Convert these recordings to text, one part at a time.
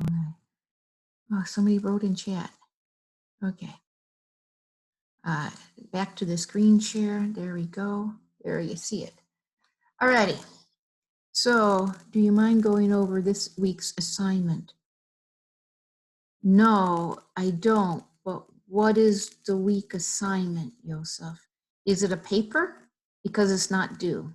Oh, somebody wrote in chat. Okay. Back to the screen share. There we go. There you see it. All righty. So do you mind going over this week's assignment? No, I don't. But what is the week assignment, Yosef? Is it a paper? Because it's not due.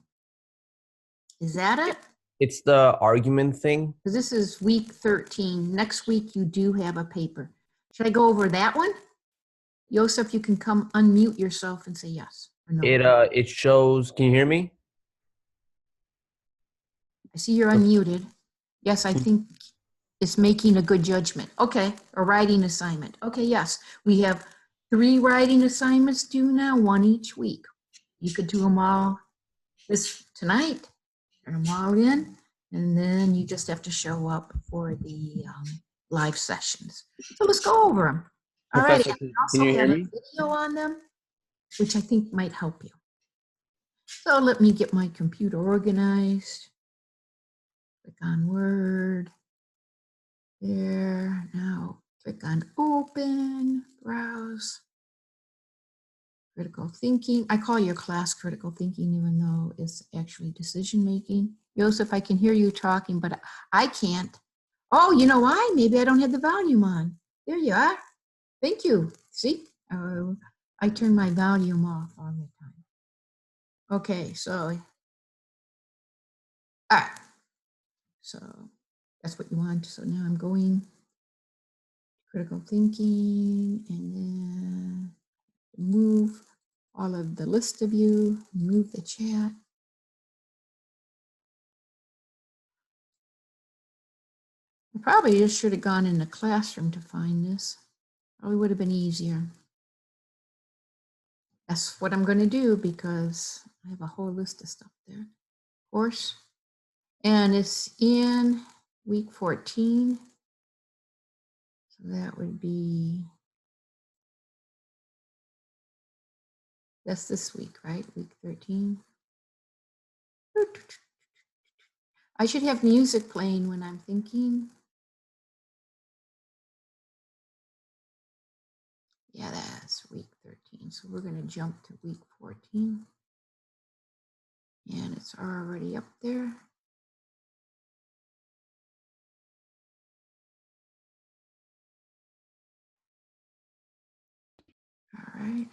Is that it? It's the argument thing. Because this is week 13. Next week you do have a paper. Should I go over that one? Yosef, you can come unmute yourself and say yes or no. It shows. Can you hear me? I see you're unmuted. Yes, I think it's making a good judgment. Okay, a writing assignment. Okay, yes. We have 3 writing assignments due now, 1 each week. You could do them all tonight, turn them all in, and then you just have to show up for the live sessions. So let's go over them. All right, Professor, I can also you hear have a me? video on them, which I think might help you. So let me get my computer organized. Click on Word. There. Now click on Open, Browse. Critical thinking. I call your class critical thinking, even though it's actually decision making. Joseph, I can hear you talking, but I can't. Oh, you know why? Maybe I don't have the volume on. There you are. Thank you. See, I turn my volume off all the time. Okay, so, all right. So that's what you want. So now I'm going critical thinking and then move all of the list of you, move the chat. I probably just should have gone in the classroom to find this. Probably would have been easier. That's what I'm going to do because I have a whole list of stuff there. Course. And it's in week 14. So that would be, that's this week, right? Week 13. I should have music playing when I'm thinking. Yeah, that's week 13. So we're going to jump to week 14. And it's already up there. All right.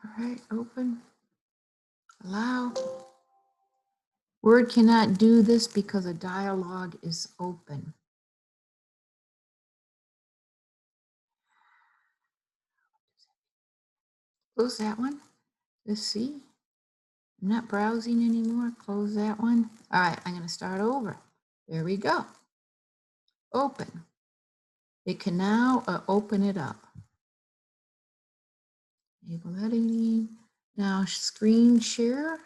All right, open, allow. Word cannot do this because a dialogue is open. Close that one. Let's see. I'm not browsing anymore. Close that one. All right, I'm going to start over. There we go. Open. It can now open it up. Enable editing. Now screen share.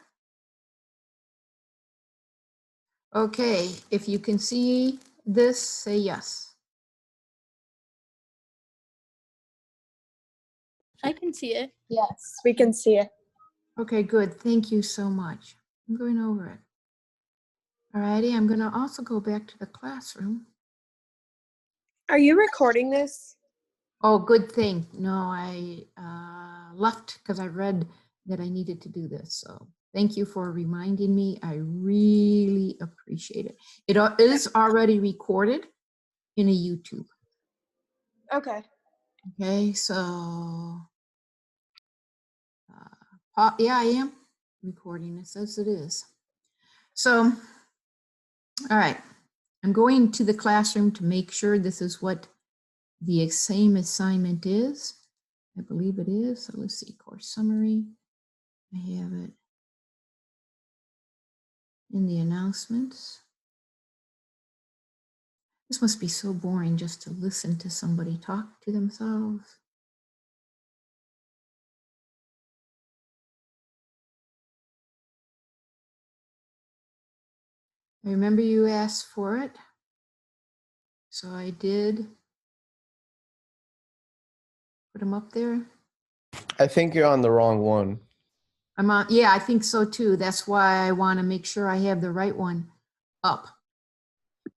Okay, if you can see this, say yes. I can see it. Yes, we can see it. Okay, good. Thank you so much. I'm going over it. All righty, I'm going to also go back to the classroom. Are you recording this? Oh, good thing. No, I left because I read that I needed to do this. So thank you for reminding me. I really appreciate it. It is already recorded in a YouTube. Okay. Okay, so yeah, I am recording. It says it is. So, all right, I'm going to the classroom to make sure this is what the same assignment is. I believe it is. So let's see, course summary. I have it in the announcements. This must be so boring just to listen to somebody talk to themselves. I remember you asked for it, so I did put them up there. I think you're on the wrong one. I'm on, yeah, I think so too. That's why I want to make sure I have the right one up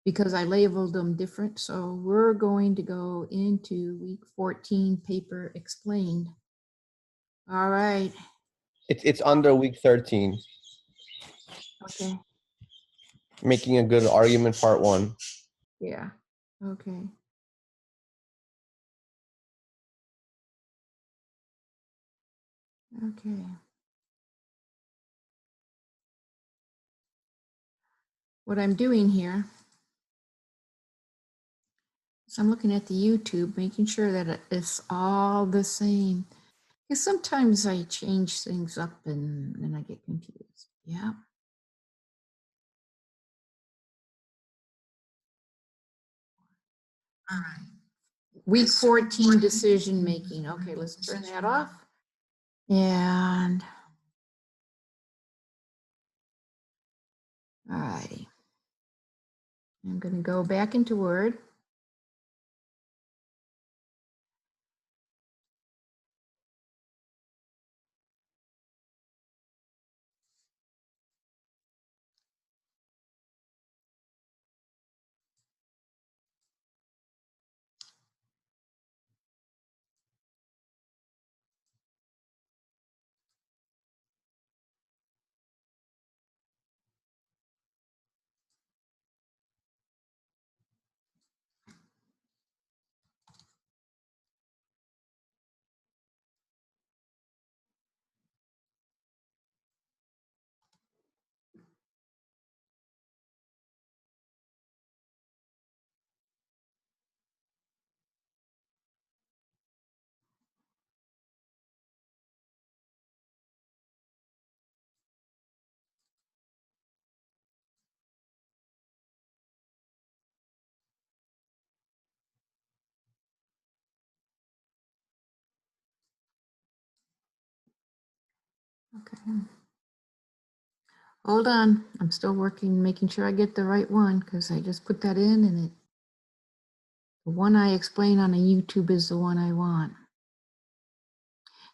because I labeled them different. So we're going to go into week 14 paper explained. All right. It's under week 13. Okay. Making a good argument, part 1. Yeah. Okay. Okay. What I'm doing here is I'm looking at the YouTube, making sure that it's all the same. Because sometimes I change things up and then I get confused. Yeah. All right. Week 14 decision making. Okay, let's turn that off. And all righty. I'm going to go back into Word. Okay. Hold on. I'm still working, making sure I get the right one because I just put that in and the one I explain on the YouTube is the one I want.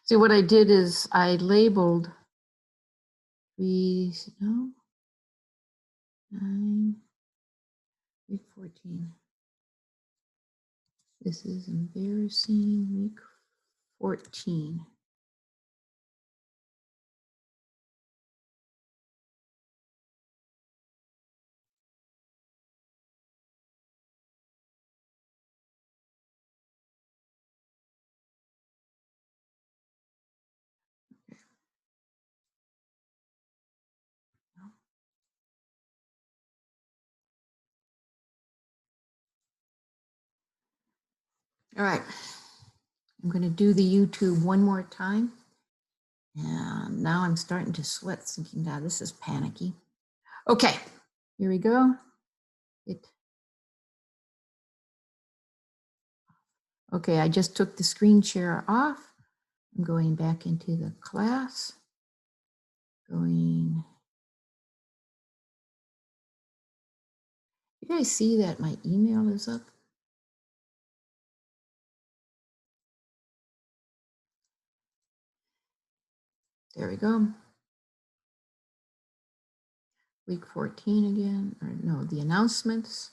See, what I did is I labeled week 14. This is embarrassing, week 14. All right, I'm going to do the YouTube one more time. And now I'm starting to sweat thinking, now this is panicky. Okay, here we go. Okay, I just took the screen share off. I'm going back into the class. You guys see that my email is up? There we go. Week 14 again, or no, the announcements.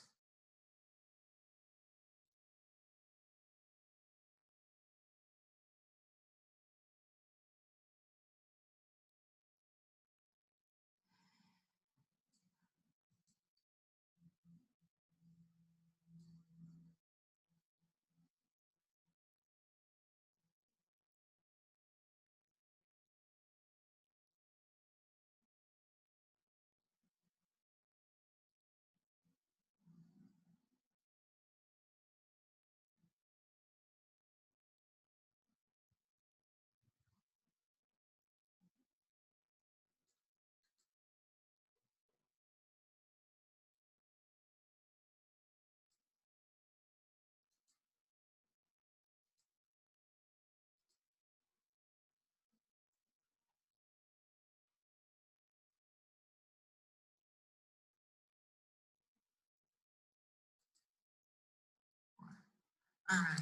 All right.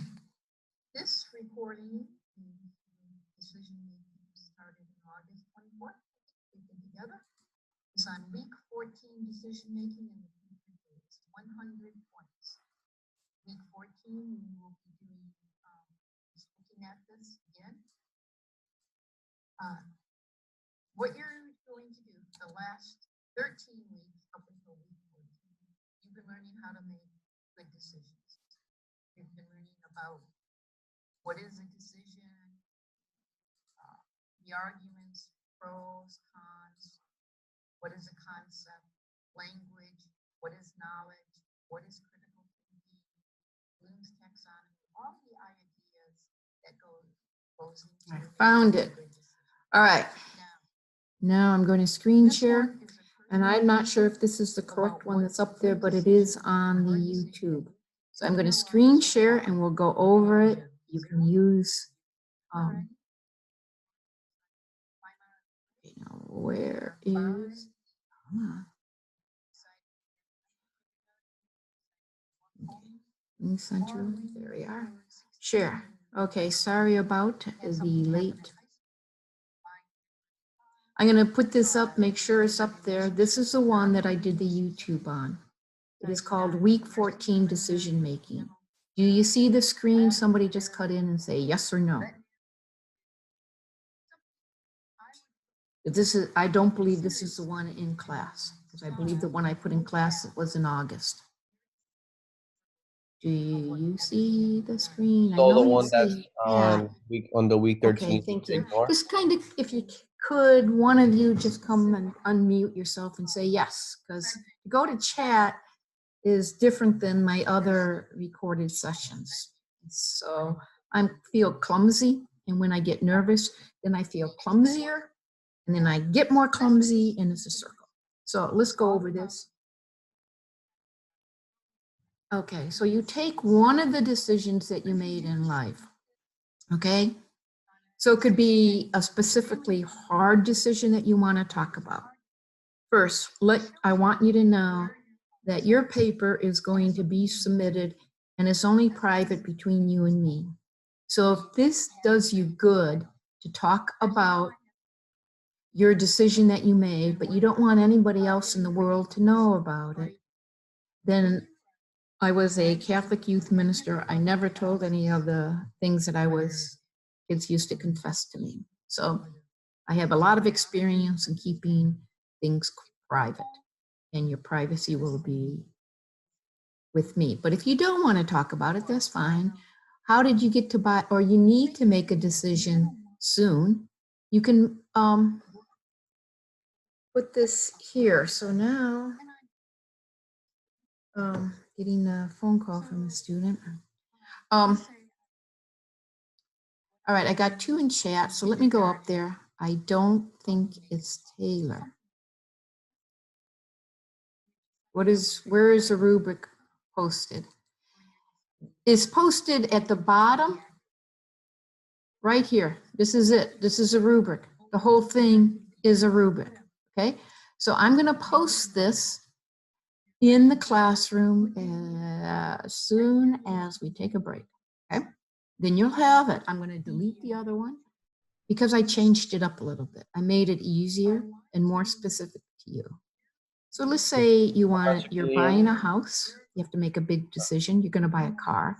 This recording decision making started on August 24th. decision making in the future grades, 100 points. Week 14, we will be doing, just looking at this again. What you're going to do the last 13 weeks up until week 14, you've been learning how to make good decisions. You've been learning about what is a decision, the arguments, pros, cons, what is a concept, language, what is knowledge, what is critical thinking, Bloom's taxonomy, all the ideas that goes into. I found it. All right. Now I'm going to screen share, and I'm not sure if this is the correct one that's up there, but it is on the YouTube. So I'm going to screen share and we'll go over it. You can use, where is, Center, there we are. Share. Okay, sorry about the late. I'm going to put this up, make sure it's up there. This is the one that I did the YouTube on. It is called Week 14 Decision Making. Do you see the screen? Somebody just cut in and say yes or no. This is, I don't believe this is the one in class, because I believe the one I put in class was in August. Do you see the screen? So the one that's on the week 13. Okay, thank you. Just kind of, if you could, one of you just come and unmute yourself and say yes, because to go to chat is different than my other recorded sessions. So I feel clumsy, and when I get nervous, then I feel clumsier, and then I get more clumsy, and it's a circle. So let's go over this. Okay, so you take one of the decisions that you made in life, okay? So it could be a specifically hard decision that you want to talk about. First, I want you to know that your paper is going to be submitted and it's only private between you and me. So if this does you good to talk about your decision that you made, but you don't want anybody else in the world to know about it, then I was a Catholic youth minister. I never told any of the things that kids used to confess to me. So I have a lot of experience in keeping things private, and your privacy will be with me. But if you don't want to talk about it, that's fine. How did you get to buy, or you need to make a decision soon? You can put this here. So now, getting a phone call from a student. All right, I got 2 in chat, so let me go up there. I don't think it's Taylor. Where is the rubric posted? It's posted at the bottom, right here. This is it. This is a rubric. The whole thing is a rubric, okay? So I'm gonna post this in the classroom as soon as we take a break, okay? Then you'll have it. I'm gonna delete the other one because I changed it up a little bit. I made it easier and more specific to you. So let's say you're buying a house. You have to make a big decision. You're gonna buy a car.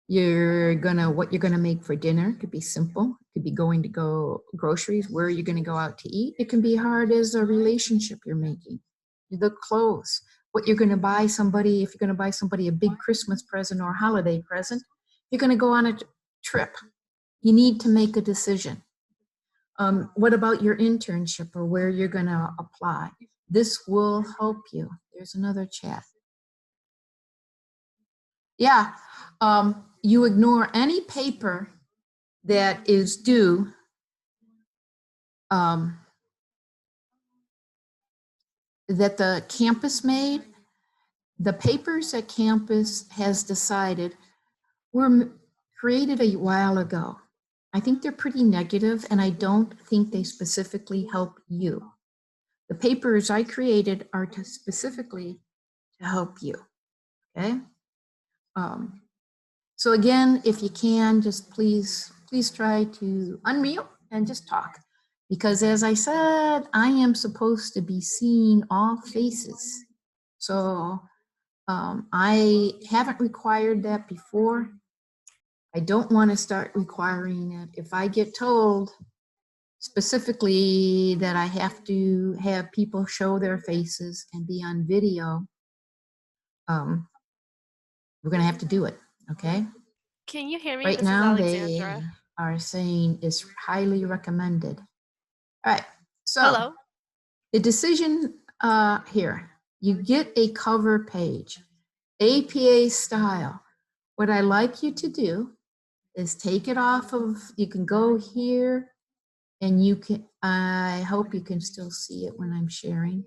What you're gonna make for dinner could be simple. It could be going to go groceries, where you're gonna go out to eat. It can be hard as a relationship you're making. The clothes, what you're gonna buy somebody, if you're gonna buy somebody a big Christmas present or holiday present, you're gonna go on a trip. You need to make a decision. What about your internship or where you're gonna apply? This will help you. There's another chat. Yeah, you ignore any paper that is due that the campus made. The papers that campus has decided were created a while ago. I think they're pretty negative, and I don't think they specifically help you. The papers I created are specifically to help you, okay? So again, if you can, just please try to unmute and just talk. Because as I said, I am supposed to be seeing all faces. So I haven't required that before. I don't want to start requiring it. If I get told specifically that I have to have people show their faces and be on video, we're going to have to do it, okay? Can you hear me? Right This is now, they Alexandra. are saying it's highly recommended. All right, so Hello. the decision here, you get a cover page, APA style. What I like you to do is take it off of, you can go here and you can, I hope you can still see it when I'm sharing.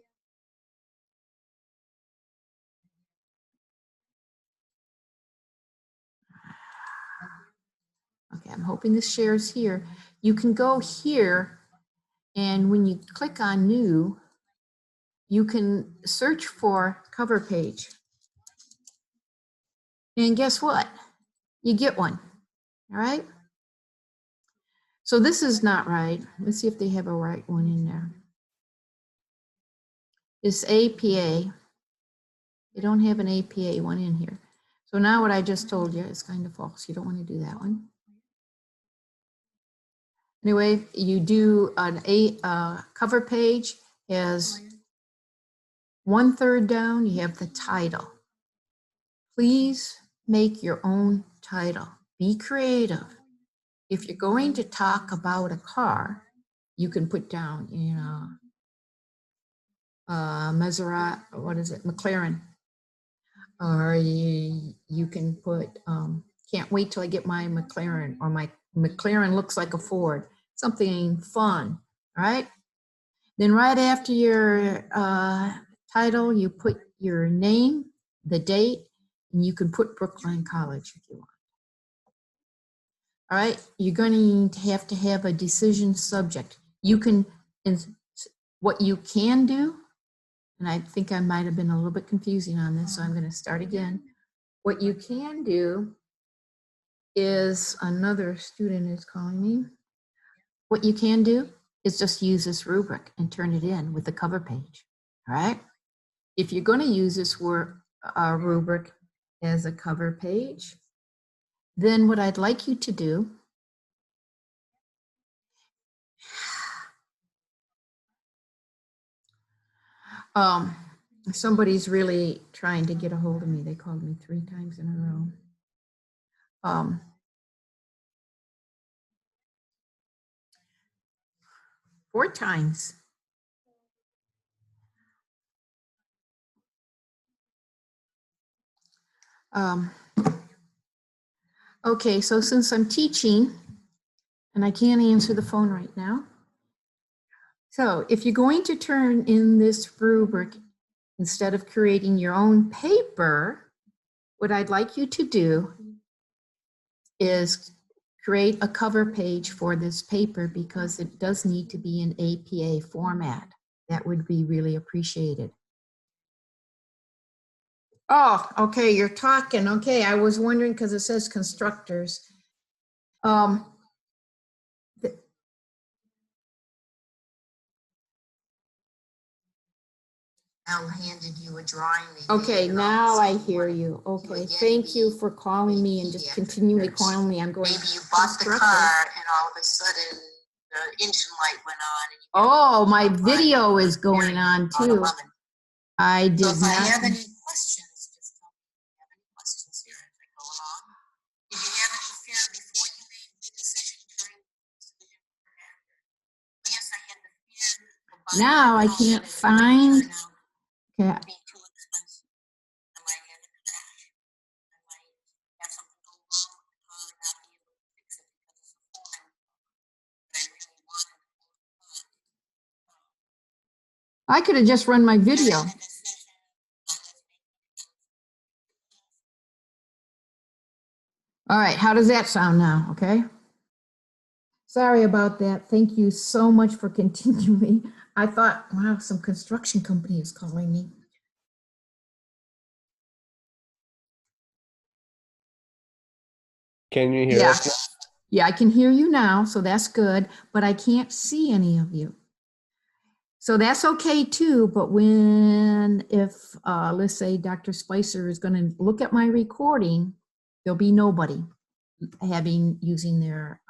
Okay, I'm hoping this shares here. You can go here, and when you click on new, you can search for cover page. And guess what? You get one, all right? So this is not right. Let's see if they have a right one in there. It's APA. They don't have an APA one in here. So now what I just told you is kind of false. You don't want to do that one. Anyway, you do an cover page has 1/3 down, you have the title. Please make your own title. Be creative. If you're going to talk about a car, you can put down, you know, Maserati, what is it, McLaren. Or you can put, can't wait till I get my McLaren, or my McLaren looks like a Ford. Something fun, all right? Then right after your title, you put your name, the date, and you can put Brookline College if you want. All right, you're going to have a decision subject. You can, what you can do, and I think I might have been a little bit confusing on this, so I'm going to start again. What you can do is, another student is calling me. What you can do is just use this rubric and turn it in with the cover page, all right? If you're going to use this rubric as a cover page, then what I'd like you to do somebody's really trying to get a hold of me. They called me 3 times in a row. 4 times. Okay, so since I'm teaching and I can't answer the phone right now, so if you're going to turn in this rubric, instead of creating your own paper, what I'd like you to do is create a cover page for this paper, because it does need to be in APA format. That would be really appreciated. Oh, okay, you're talking. Okay, I was wondering because it says constructors. Al handed you a drawing. Okay, now I hear you. Okay, thank you for calling me and just continually calling me. I'm going. Maybe you bought the car and all of a sudden the engine light went on. Oh, my video is going on too. I did not. So if I have any questions, just tell me if you have any questions here as I go along. Did you have any fear before you made the decision, during the decision, or after? Yes, I had the fear. Now I can't find. Yeah. Be too expensive. I might have a crash. I might have something go wrong with the car and not be able to fix it because it's a foreign car. But I really wanted to. I could have just run my video. All right, how does that sound now? Okay. Sorry about that. Thank you so much for continuing. I thought, wow, some construction company is calling me. Can you hear us now? Yeah, I can hear you now, so that's good, but I can't see any of you. So that's okay too, but if let's say Dr. Spicer is going to look at my recording, there'll be nobody using their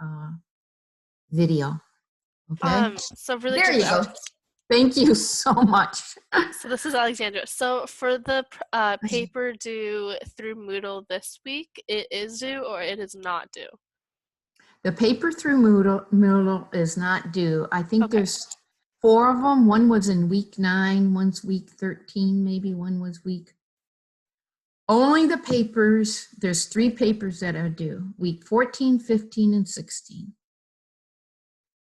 video. Okay. So really There quick. you go. Thank you so much. So this is Alexandra. So for the paper due through Moodle this week, it is due or it is not due? The paper through Moodle is not due. I think Okay. there's 4 of them. One was in week 9, one's week 13, maybe one was week. Only the papers, there's 3 papers that are due, week 14, 15, and 16.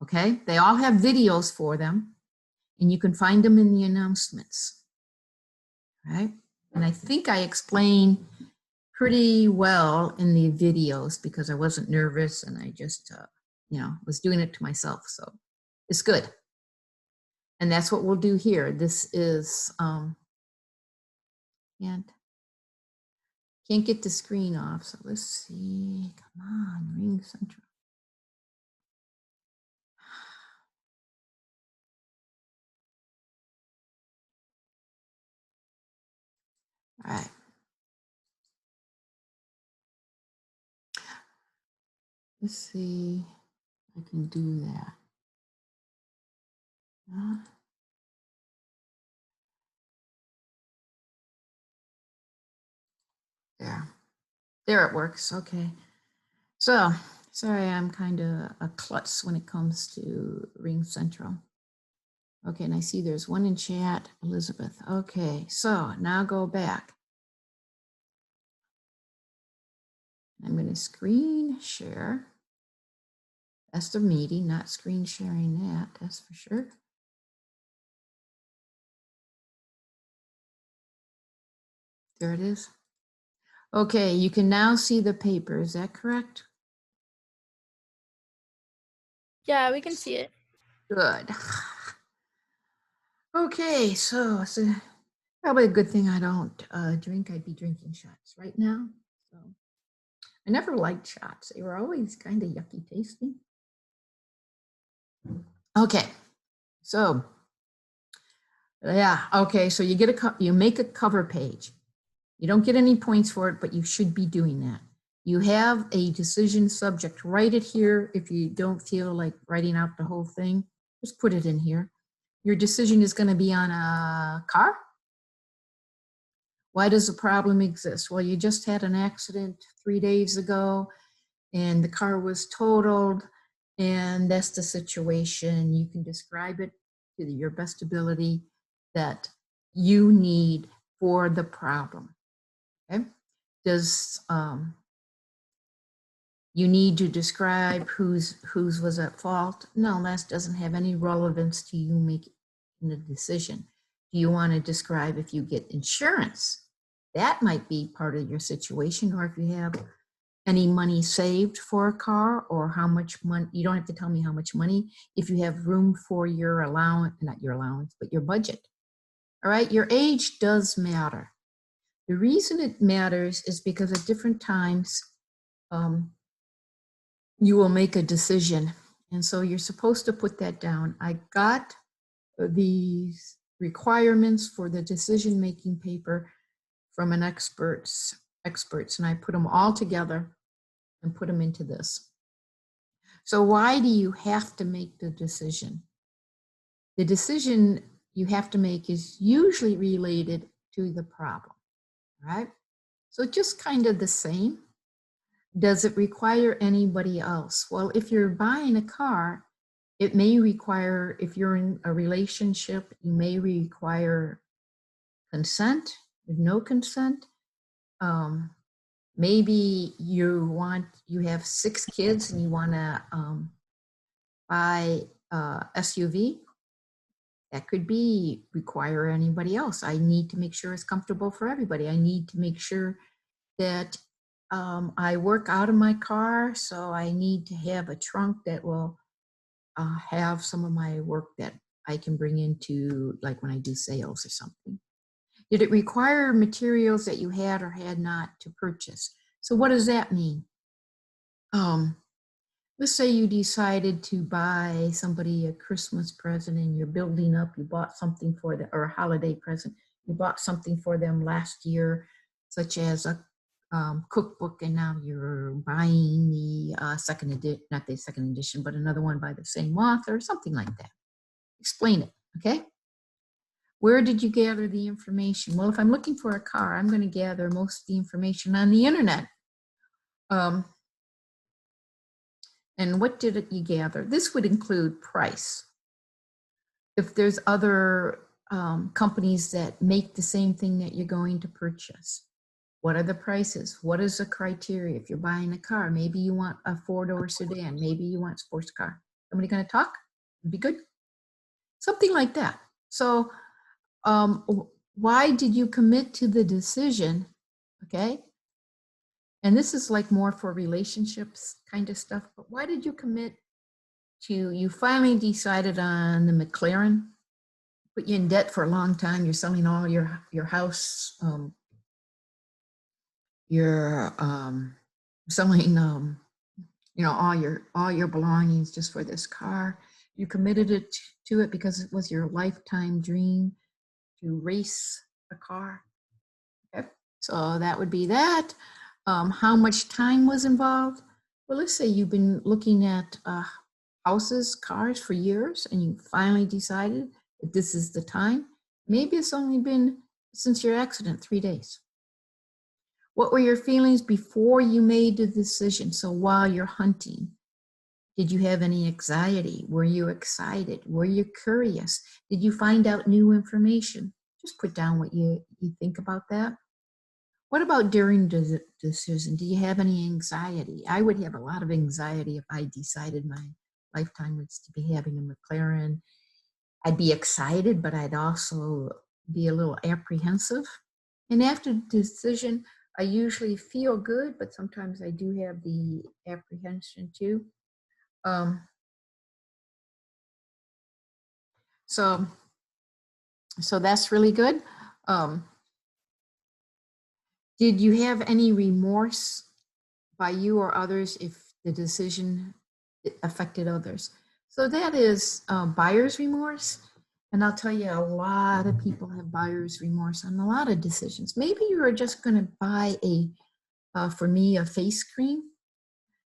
Okay, they all have videos for them, and you can find them in the announcements. Right? And I think I explained pretty well in the videos because I wasn't nervous and I just, was doing it to myself. So it's good. And that's what we'll do here. This is, and can't get the screen off. So let's see. Come on, Ring Central. All right. Let's see if I can do that. There it works. Okay. So, sorry, I'm kind of a klutz when it comes to Ring Central. Okay, and I see there's one in chat, Elizabeth. Okay, so now go back. I'm going to screen share. That's the meeting, not screen sharing that, that's for sure. There it is. Okay, you can now see the paper, is that correct? Yeah, we can see it. Good. Okay, so it's probably a good thing I don't drink. I'd be drinking shots right now. So I never liked shots. They were always kind of yucky tasting. Okay, so yeah, okay, so you make a cover page. You don't get any points for it, but you should be doing that. You have a decision subject. Write it here. If you don't feel like writing out the whole thing, just put it in here. Your decision is going to be on a car. Why does the problem exist? Well, you just had an accident 3 days ago and the car was totaled, and that's the situation. You can describe it to your best ability that you need for the problem. Okay? Does you need to describe whose was at fault? No, that doesn't have any relevance to you making the decision. Do you want to describe if you get insurance? That might be part of your situation, or if you have any money saved for a car, or how much money. You don't have to tell me how much money. If you have room for your allowance, not your allowance, but your budget. All right, your age does matter. The reason it matters is because at different times, you will make a decision. And so you're supposed to put that down. I got these requirements for the decision-making paper from an experts, and I put them all together and put them into this. So why do you have to make the decision? The decision you have to make is usually related to the problem, right? So just kind of the same. Does it require anybody else? Well, if you're buying a car, it may require, if you're in a relationship, you may require consent, with no consent. Maybe you have 6 kids and you want to buy a SUV. That could be require anybody else. I need to make sure it's comfortable for everybody. I need to make sure that I work out of my car, so I need to have a trunk that will have some of my work that I can bring into, like when I do sales or something. Did it require materials that you had or had not to purchase? So what does that mean? let's say you decided to buy somebody a Christmas present and you're building up, you bought something for them, or a holiday present, you bought something for them last year, such as a cookbook, and now you're buying the second edition, not the second edition, but another one by the same author, something like that. Explain it, okay? Where did you gather the information? Well, if I'm looking for a car, I'm going to gather most of the information on the internet. And what did you gather? This would include price. If there's other companies that make the same thing that you're going to purchase, what are the prices? What is the criteria? If you're buying a car, maybe you want a four-door sedan, maybe you want a sports car. Somebody going to talk? It'd be good. Something like that. So why did you commit to the decision? Okay. And this is like more for relationships kind of stuff, but why did you commit to, you finally decided on the McLaren, put you in debt for a long time, you're selling all your house, you're selling, you know, all your belongings just for this car. You committed it to it because it was your lifetime dream to race a car. Okay. So that would be that. How much time was involved? Well, let's say you've been looking at houses, cars for years, and you finally decided that this is the time. Maybe it's only been since your accident 3 days. What were your feelings before you made the decision? So while you're hunting, did you have any anxiety? Were you excited? Were you curious? Did you find out new information? Just put down what you think about that. What about during the decision? Do you have any anxiety? I would have a lot of anxiety if I decided my lifetime was to be having a McLaren. I'd be excited, but I'd also be a little apprehensive. And after the decision, I usually feel good, but sometimes I do have the apprehension too. So that's really good. Did you have any remorse by you or others if the decision affected others? So that is buyer's remorse. And I'll tell you, a lot of people have buyer's remorse on a lot of decisions. Maybe you were just going to buy for me, a face cream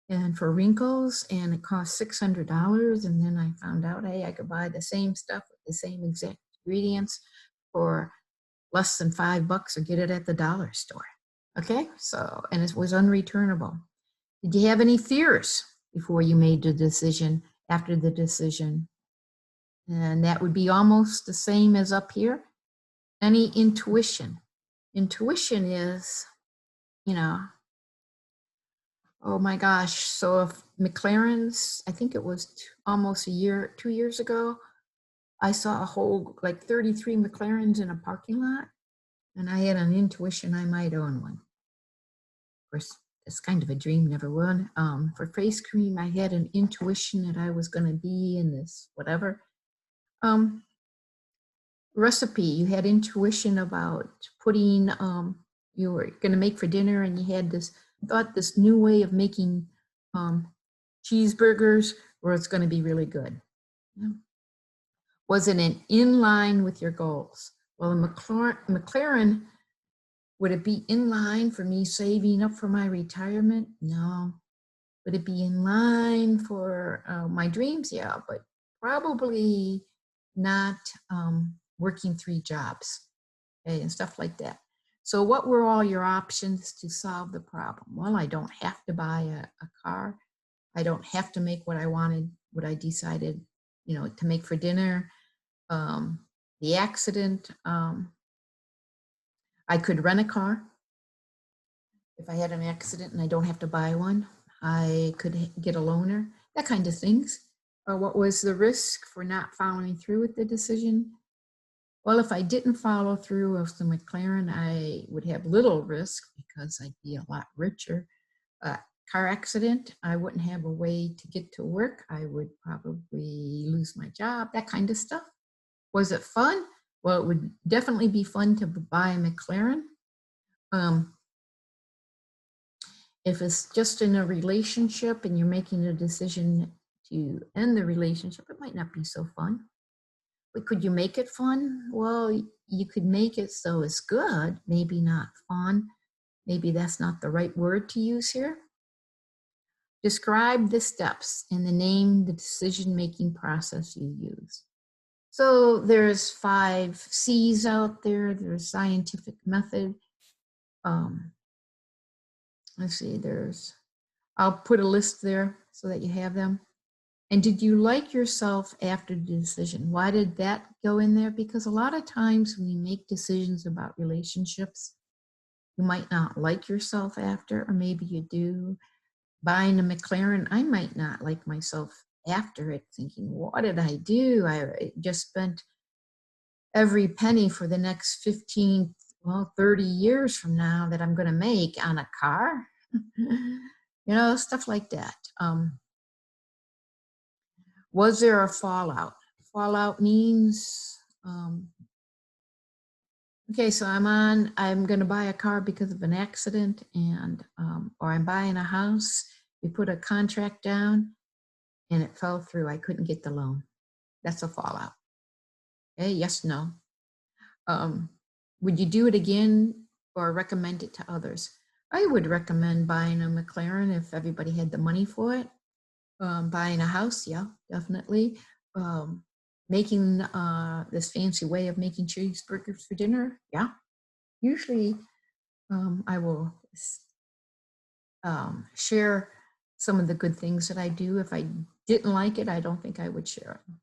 and for wrinkles, and it cost $600. And then I found out, hey, I could buy the same stuff with the same exact ingredients for less than $5 or get it at the dollar store. Okay, so, and it was unreturnable. Did you have any fears before you made the decision, after the decision? And that would be almost the same as up here. Any intuition? Intuition is, you know, oh my gosh. So if McLaren's, I think it was almost 2 years ago, I saw a whole, like 33 McLarens in a parking lot, and I had an intuition I might own one. Of course, it's kind of a dream, never won. For face cream, I had an intuition that I was going to be in this, whatever. Recipe, you had intuition about putting, you were going to make for dinner, and you had this, thought this new way of making cheeseburgers where it's going to be really good. Yeah. Was it in line with your goals? Well, McLaren, would it be in line for me saving up for my retirement? No. Would it be in line for my dreams? Yeah, but probably not working 3 jobs, okay, and stuff like that. So what were all your options to solve the problem? Well, I don't have to buy a car. I don't have to make what I wanted, what I decided, you know, to make for dinner. The accident, I could rent a car. If I had an accident and I don't have to buy one, I could get a loaner, that kind of things. What was the risk for not following through with the decision? Well, if I didn't follow through with the McLaren, I would have little risk because I'd be a lot richer. Car accident, I wouldn't have a way to get to work. I would probably lose my job, that kind of stuff. Was it fun? Well, it would definitely be fun to buy a McLaren. If it's just in a relationship and you're making a decision to end the relationship, it might not be so fun. But could you make it fun? Well, you could make it so it's good, maybe not fun. Maybe that's not the right word to use here. Describe the steps and the name the decision-making process you use. So there's 5 C's out there. There's scientific method. Let's see, I'll put a list there so that you have them. And did you like yourself after the decision? Why did that go in there? Because a lot of times when we make decisions about relationships, you might not like yourself after, or maybe you do. Buying a McLaren, I might not like myself after it, thinking, what did I do? I just spent every penny for the next 15, 30 years from now that I'm going to make on a car. Stuff like that. Was there a fallout? Fallout means, okay, so I'm going to buy a car because of an accident, and or I'm buying a house. We put a contract down and it fell through. I couldn't get the loan. That's a fallout. Okay, yes, no. Would you do it again or recommend it to others? I would recommend buying a McLaren if everybody had the money for it. Buying a house, yeah, definitely. Making this fancy way of making cheeseburgers for dinner, yeah. Usually I will share some of the good things that I do. If I didn't like it, I don't think I would share it.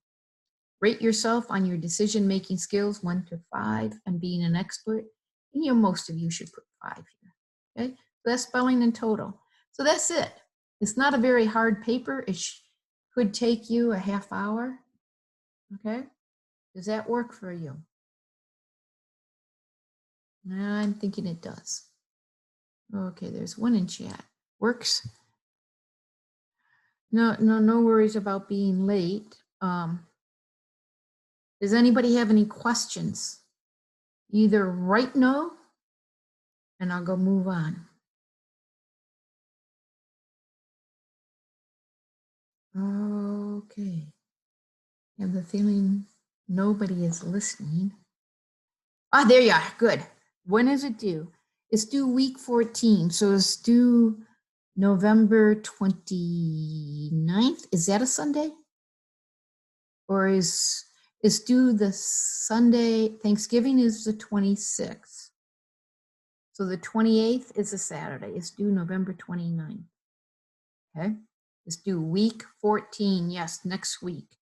Rate yourself on your decision-making skills, 1 to 5, and being an expert. And most of you should put 5 here. Okay, so that's spelling in total. So that's it. It's not a very hard paper. It could take you a half hour. Okay, does that work for you? I'm thinking it does. Okay, there's one in chat. Works. No worries about being late. Does anybody have any questions? Either right now, and I'll go move on. Okay. I have the feeling nobody is listening. Ah, there you are. Good. When is it due? It's due week 14. So it's due November 29th. Is that a Sunday? Or it's due the Sunday? Thanksgiving is the 26th. So the 28th is a Saturday. It's due November 29th. Okay. It's due week 14. Yes, next week.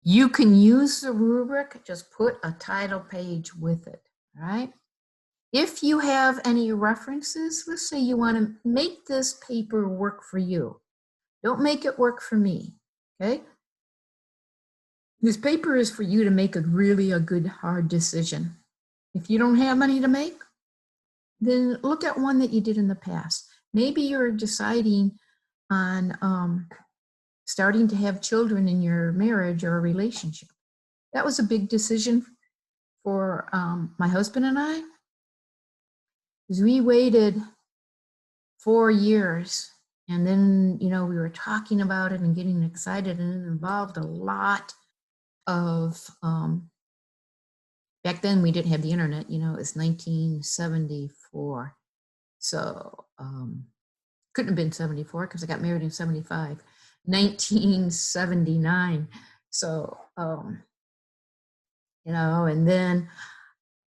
You can use the rubric, just put a title page with it, all right? If you have any references, let's say you want to make this paper work for you. Don't make it work for me, okay? This paper is for you to make a good, hard decision. If you don't have any to make, then look at one that you did in the past. Maybe you're deciding on starting to have children in your marriage or a relationship. That was a big decision for my husband and I, because we waited 4 years, and then we were talking about it and getting excited, and it involved a lot of back then we didn't have the internet. It's 1974, so couldn't have been 74 because I got married in 75. 1979. So and then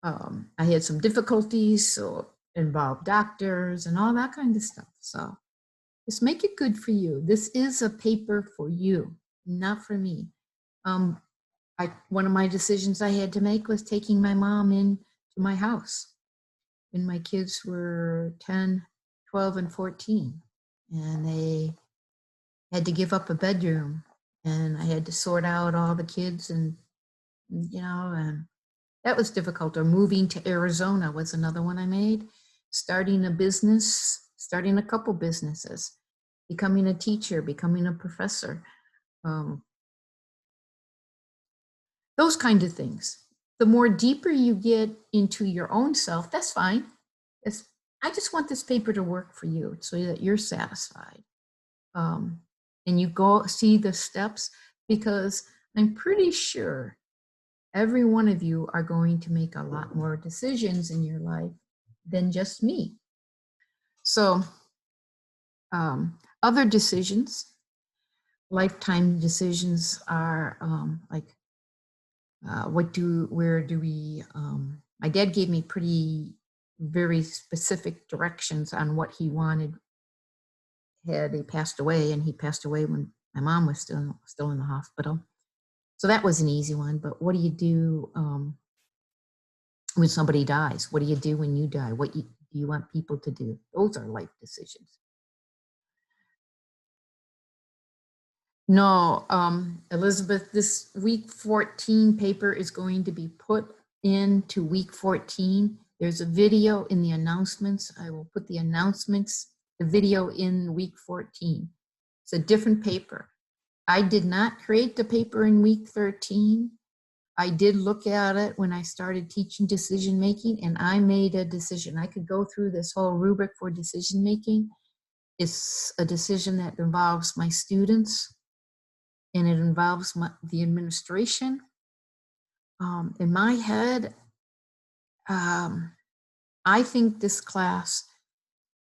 I had some difficulties, so involved doctors and all that kind of stuff. So just make it good for you. This is a paper for you, not for me. One of my decisions I had to make was taking my mom into my house when my kids were 10, 12, and 14. And they had to give up a bedroom, and I had to sort out all the kids, and and that was difficult. Or moving to Arizona was another one I made. Starting a couple businesses, becoming a teacher, becoming a professor, those kind of things. The more deeper you get into your own self, that's fine. I just want this paper to work for you so that you're satisfied. And you go see the steps, because I'm pretty sure every one of you are going to make a lot more decisions in your life than just me. So other decisions, lifetime decisions are like, where do we, my dad gave me very specific directions on what he wanted. He passed away, and he passed away when my mom was still in the hospital. So that was an easy one. But what do you do when somebody dies? What do you do when you die? Do you want people to do? Those are life decisions. No, Elizabeth, this week 14 paper is going to be put into week 14. There's a video in the announcements. I will put the video in week 14. It's a different paper. I did not create the paper in week 13. I did look at it when I started teaching decision making, and I made a decision. I could go through this whole rubric for decision making. It's a decision that involves my students, and it involves the administration. In my head, I think this class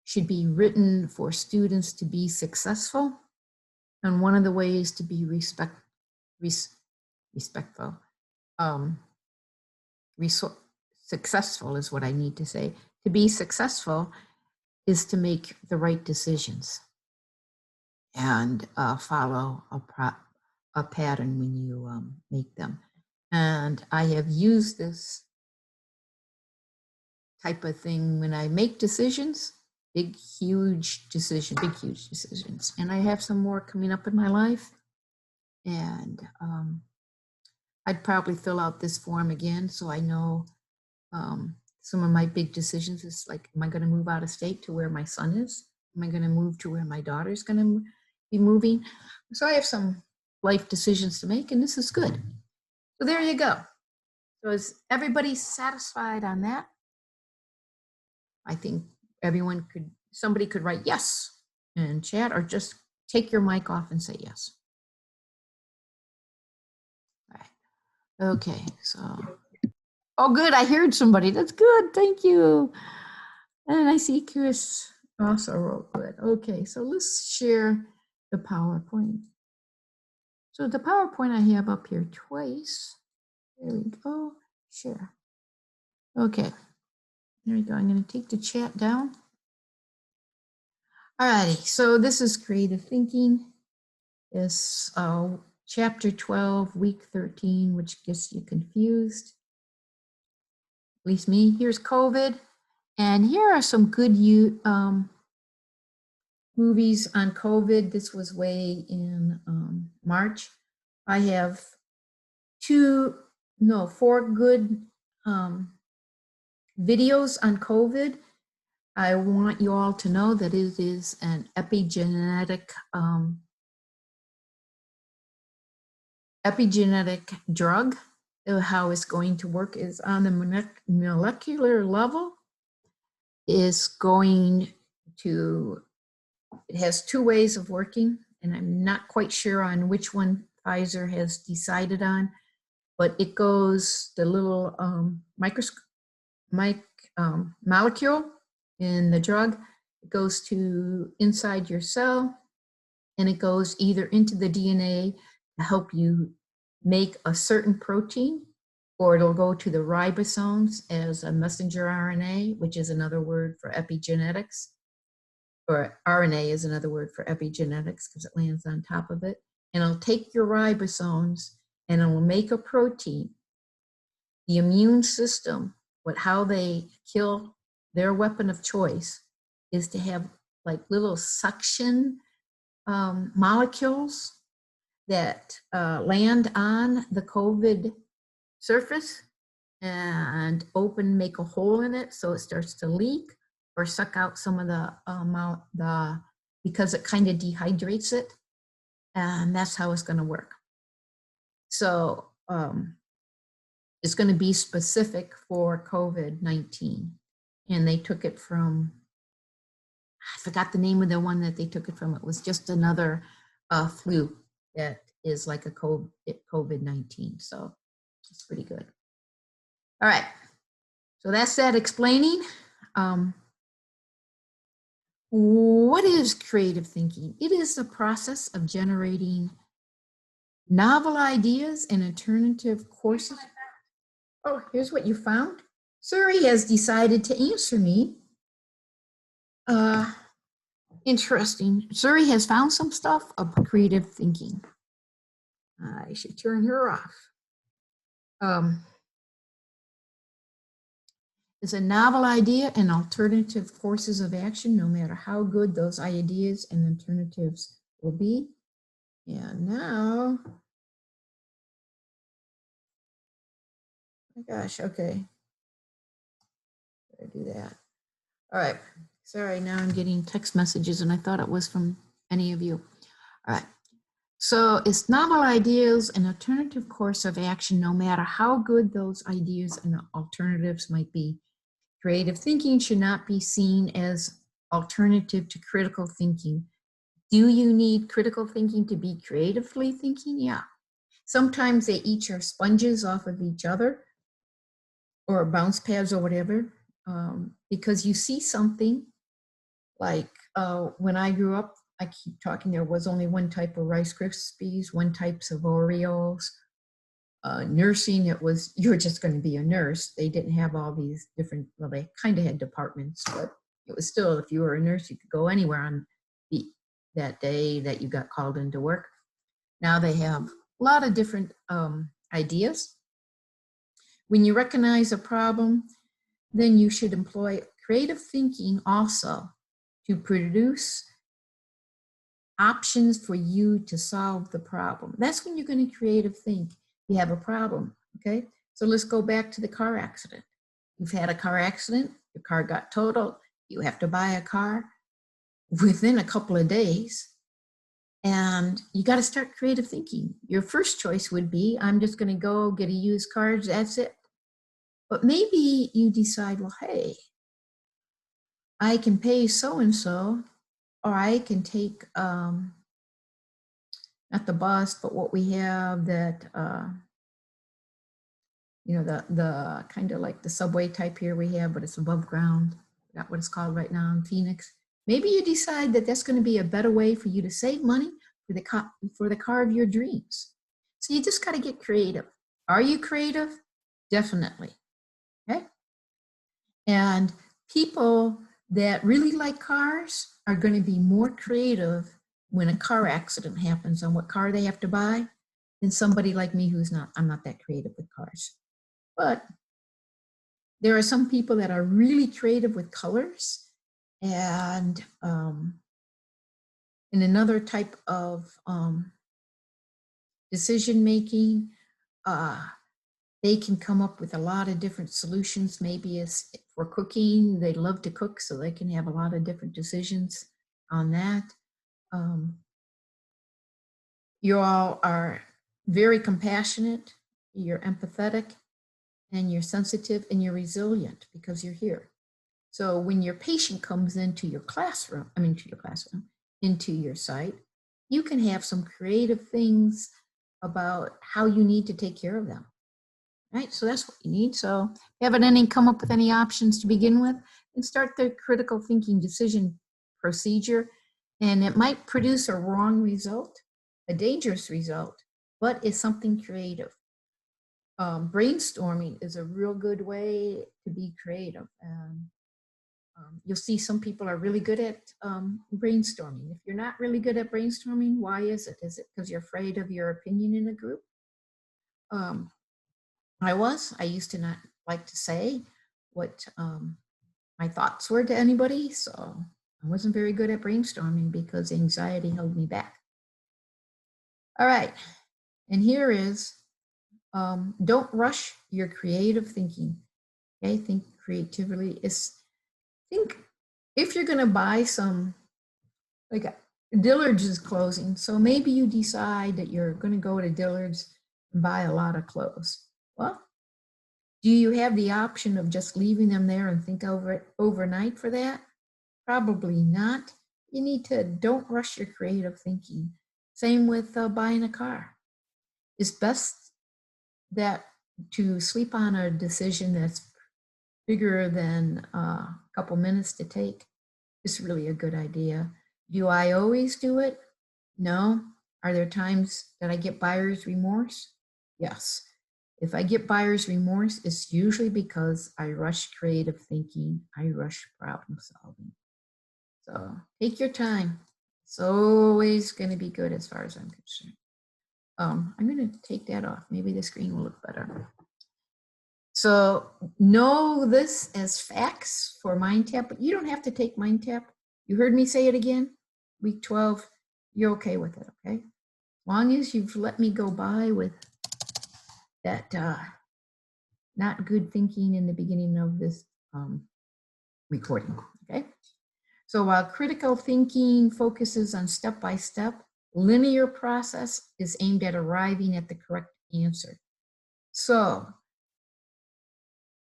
should be written for students to be successful. And one of the ways to be respectful, successful is what I need to say. To be successful is to make the right decisions and follow a pattern when you make them. And I have used this type of thing when I make decisions, big, huge decisions. And I have some more coming up in my life. And I'd probably fill out this form again so I know some of my big decisions is like, am I going to move out of state to where my son is? Am I going to move to where my daughter's going to be moving? So I have some life decisions to make, and this is good. So there you go. So is everybody satisfied on that? I think somebody could write yes in chat, or just take your mic off and say yes. All right. Okay, so, oh good, I heard somebody. That's good, thank you. And I see Chris also wrote good. Okay, so let's share the PowerPoint. So the PowerPoint I have up here twice. There we go, share. Okay, there we go. I'm gonna take the chat down. All righty, so this is creative thinking. It's chapter 12, week 13, which gets you confused. At least me. Here's COVID. And here are some good movies on COVID. This was way in March. I have 4 good videos on COVID. I want you all to know that it is an epigenetic drug. How it's going to work is on the molecular level. It has 2 ways of working, and I'm not quite sure on which one Pfizer has decided on, but it goes the little molecule in the drug. It goes to inside your cell, and it goes either into the DNA to help you make a certain protein, or it'll go to the ribosomes as a messenger RNA, which is another word for epigenetics, or RNA is another word for epigenetics because it lands on top of it. And it'll take your ribosomes and it will make a protein. The immune system, how they kill their weapon of choice is to have like little suction molecules that land on the COVID surface and make a hole in it so it starts to leak, or suck out some of the because it kind of dehydrates it, and that's how it's going to work. So it's going to be specific for COVID-19, and they took it from I forgot the name of the one that they took it from. It was just another flu that is like a COVID-19. So it's pretty good. All right. So that's that explaining. What is creative thinking? It is the process of generating novel ideas and alternative courses. Oh, here's what you found. Suri has decided to answer me. Interesting. Suri has found some stuff of creative thinking. I should turn her off. It's a novel idea and alternative courses of action, no matter how good those ideas and alternatives will be. And now, oh my gosh, okay. Better do that. All right. Sorry, now I'm getting text messages and I thought it was from any of you. All right. So it's novel ideas and alternative course of action, no matter how good those ideas and alternatives might be. Creative thinking should not be seen as alternative to critical thinking. Do you need critical thinking to be creatively thinking? Yeah. Sometimes they each are sponges off of each other or bounce pads or whatever, because you see something like when I grew up, I keep talking, there was only one type of Rice Krispies, one types of Oreos. Nursing, it was, you're just going to be a nurse. They didn't have all these different, well, they kind of had departments, but it was still, if you were a nurse, you could go anywhere on that day that you got called into work. Now they have a lot of different ideas. When you recognize a problem, then you should employ creative thinking also to produce options for you to solve the problem. That's when you're going to creative think. You have a problem, okay? So let's go back to the car accident. You've had a car accident, your car got totaled, you have to buy a car within a couple of days, and you got to start creative thinking. Your first choice would be, I'm just going to go get a used car, that's it. But maybe you decide, well, hey, I can pay so-and-so, or I can take, not the bus, but what we have that, you know, the kind of like the subway type here we have, but it's above ground. That's what it's called right now in Phoenix. Maybe you decide that that's going to be a better way for you to save money for the car of your dreams. So you just got to get creative. Are you creative? Definitely. Okay. And people that really like cars are going to be more creative when a car accident happens on what car they have to buy than somebody like me who's not, I'm not that creative with cars. But there are some people that are really creative with colors, and in another type of decision making, they can come up with a lot of different solutions. Maybe it's for cooking, they love to cook, so they can have a lot of different decisions on that. You all are very compassionate, you're empathetic, and you're sensitive, and you're resilient because you're here. So when your patient comes into your classroom, into your site, you can have some creative things about how you need to take care of them, right? So that's what you need. So if you haven't come up with any options to begin with, then start the critical thinking decision procedure, and it might produce a wrong result, a dangerous result, but it's something creative. Brainstorming is a real good way to be creative. You'll see some people are really good at brainstorming. If you're not really good at brainstorming, why is it? Is it because you're afraid of your opinion in a group? I used to not like to say what my thoughts were to anybody, so I wasn't very good at brainstorming because anxiety held me back. All right, and here is, don't rush your creative thinking. Okay, think creatively. Think if you're going to buy some, like Dillard's is closing, so maybe you decide that you're going to go to Dillard's and buy a lot of clothes. Well, do you have the option of just leaving them there and think over it overnight for that? Probably not. You need to, don't rush your creative thinking. Same with buying a car. It's best that to sleep on a decision that's bigger than a couple minutes to take is really a good idea. Do I always do it? No. Are there times that I get buyer's remorse? Yes. If I get buyer's remorse, it's usually because I rush creative thinking, I rush problem solving. So take your time. It's always going to be good as far as I'm concerned. I'm going to take that off. Maybe the screen will look better. So know this as facts for MindTap, but you don't have to take MindTap. You heard me say it again, week 12, you're okay with it, okay? As long as you've let me go by with that not good thinking in the beginning of this recording, okay? So while critical thinking focuses on step-by-step, linear process is aimed at arriving at the correct answer. So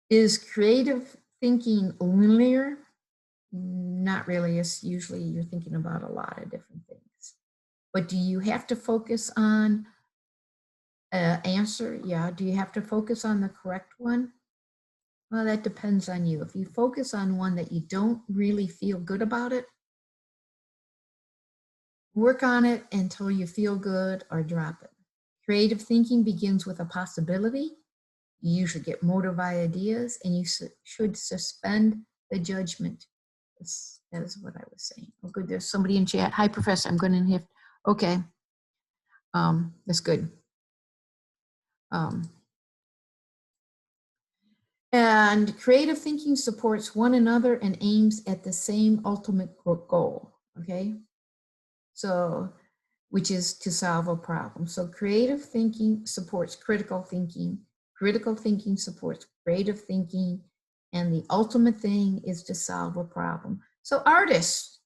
is creative thinking linear? Not really. It's usually you're thinking about a lot of different things. But do you have to focus on an answer? Yeah. Do you have to focus on the correct one? Well, that depends on you. If you focus on one that you don't really feel good about it, work on it until you feel good or drop it. Creative thinking begins with a possibility. You usually get motive ideas, and you should suspend the judgment. That is what I was saying. Oh, good. There's somebody in chat. Hi, Professor. I'm going to have. Okay. That's good. And creative thinking supports one another and aims at the same ultimate goal. Okay. So, which is to solve a problem. So creative thinking supports critical thinking. Critical thinking supports creative thinking. And the ultimate thing is to solve a problem. So artists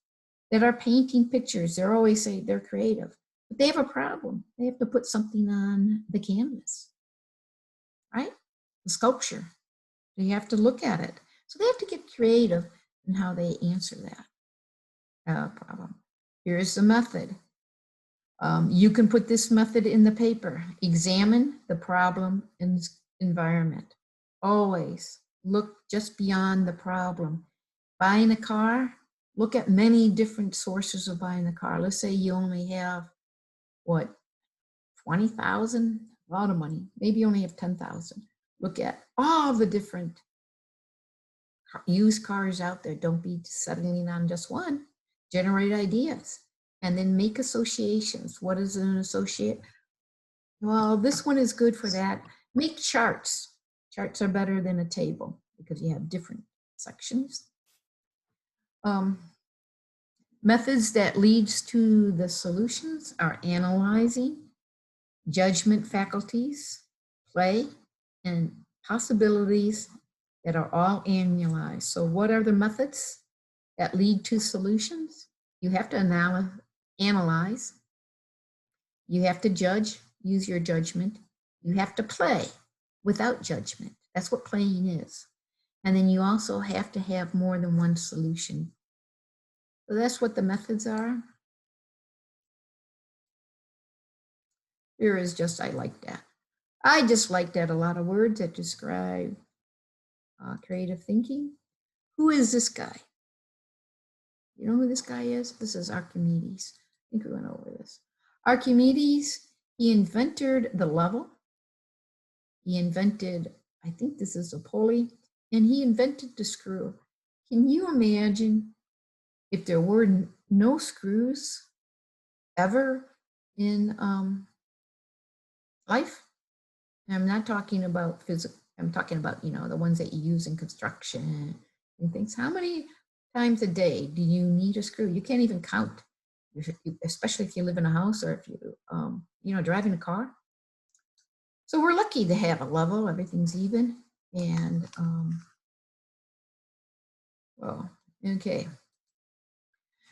that are painting pictures, they're always saying they're creative, but they have a problem. They have to put something on the canvas, right? The sculpture. They have to look at it. So they have to get creative in how they answer that problem. Here's the method. You can put this method in the paper. Examine the problem and environment. Always look just beyond the problem. Buying a car, look at many different sources of buying a car. Let's say you only have, what, 20,000? A lot of money. Maybe you only have 10,000. Look at all the different used cars out there. Don't be settling on just one. Generate ideas. And then make associations. What is an associate? Well, this one is good for that. Make charts. Charts are better than a table because you have different sections. Methods that leads to the solutions are analyzing, judgment faculties, play, and possibilities that are all annualized. So what are the methods that lead to solutions? You have to analyze. You have to judge, use your judgment. You have to play without judgment. That's what playing is. And then you also have to have more than one solution. So that's what the methods are. Here is just, I like that. I just like that, a lot of words that describe creative thinking. Who is this guy? You know who this guy is? This is Archimedes. I think we went over this. Archimedes, he invented the level. He invented, I think this is a pulley, and he invented the screw. Can you imagine if there were no screws ever in life? And I'm not talking about physical, I'm talking about, you know, the ones that you use in construction and things. How many times a day do you need a screw? You can't even count, especially if you live in a house or if you, you know, driving a car. So we're lucky to have a level, everything's even. And, well, okay.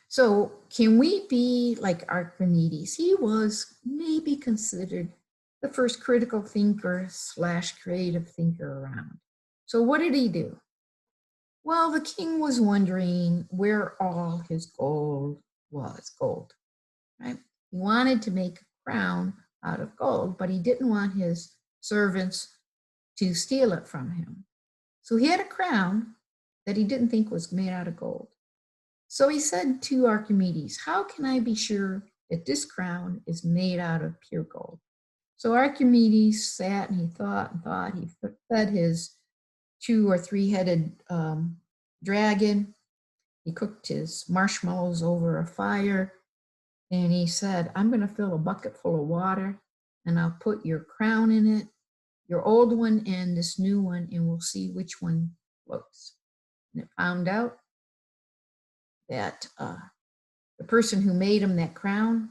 So can we be like Archimedes? He was maybe considered the first critical thinker / creative thinker around. So what did he do? Well, the king was wondering where all his gold was, right? He wanted to make a crown out of gold, but he didn't want his servants to steal it from him. So he had a crown that he didn't think was made out of gold. So he said to Archimedes, how can I be sure that this crown is made out of pure gold? So Archimedes sat and he thought and thought. He fed his 2 or 3-headed dragon. He cooked his marshmallows over a fire. And he said, I'm going to fill a bucket full of water and I'll put your crown in it, your old one and this new one, and we'll see which one floats. And it found out that the person who made him that crown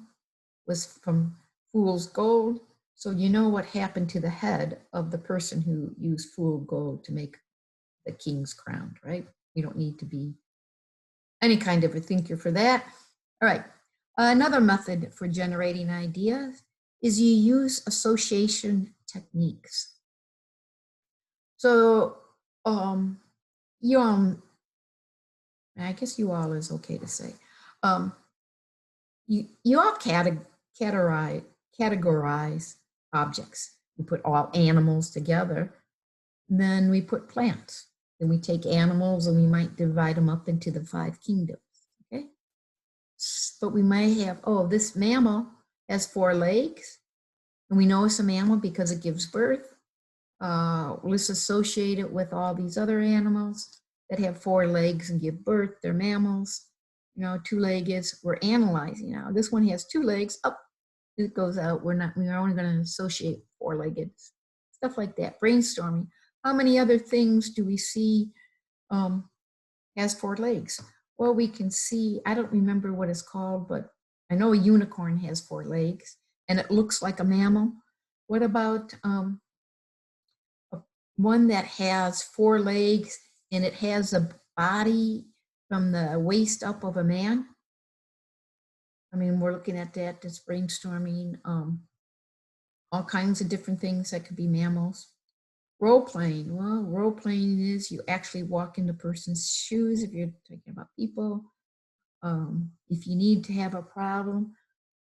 was from fool's gold. So you know what happened to the head of the person who used fool's gold to make the king's crown, right? You don't need to be any kind of a thinker for that. All right. Another method for generating ideas is you use association techniques. So you all, I guess you all is okay to say, you all categorize objects. We put all animals together, then we put plants. Then we take animals and we might divide them up into the 5 kingdoms, okay? But we might have, oh, this mammal has 4 legs, and we know it's a mammal because it gives birth. Let's associate it with all these other animals that have 4 legs and give birth. They're mammals. You know, 2-legged, we're analyzing now. This one has 2 legs, up, it goes out. We're only going to associate 4-legged, stuff like that. Brainstorming. How many other things do we see has 4 legs? Well, we can see, I don't remember what it's called, but I know a unicorn has 4 legs and it looks like a mammal. What about one that has 4 legs and it has a body from the waist up of a man? I mean, we're looking at that, just brainstorming all kinds of different things that could be mammals. Role playing. Well, role playing is you actually walk into person's shoes if you're talking about people. If you need to have a problem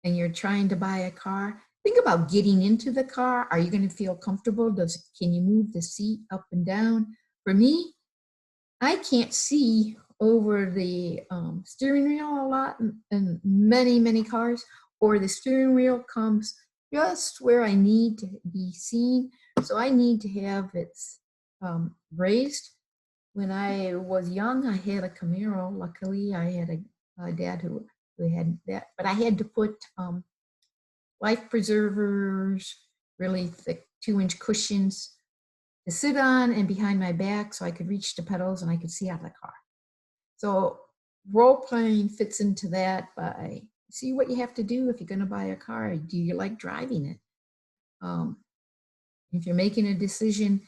and you're trying to buy a car, think about getting into the car. Are you going to feel comfortable? Can you move the seat up and down? For me, I can't see over the steering wheel a lot in many cars, or the steering wheel comes just where I need to be seen. So I need to have it raised. When I was young, I had a Camaro. Luckily, I had a dad who had that, but I had to put life preservers, really thick 2-inch cushions to sit on and behind my back so I could reach the pedals and I could see out of the car. So role playing fits into that by see what you have to do if you're going to buy a car. Do you like driving it? If you're making a decision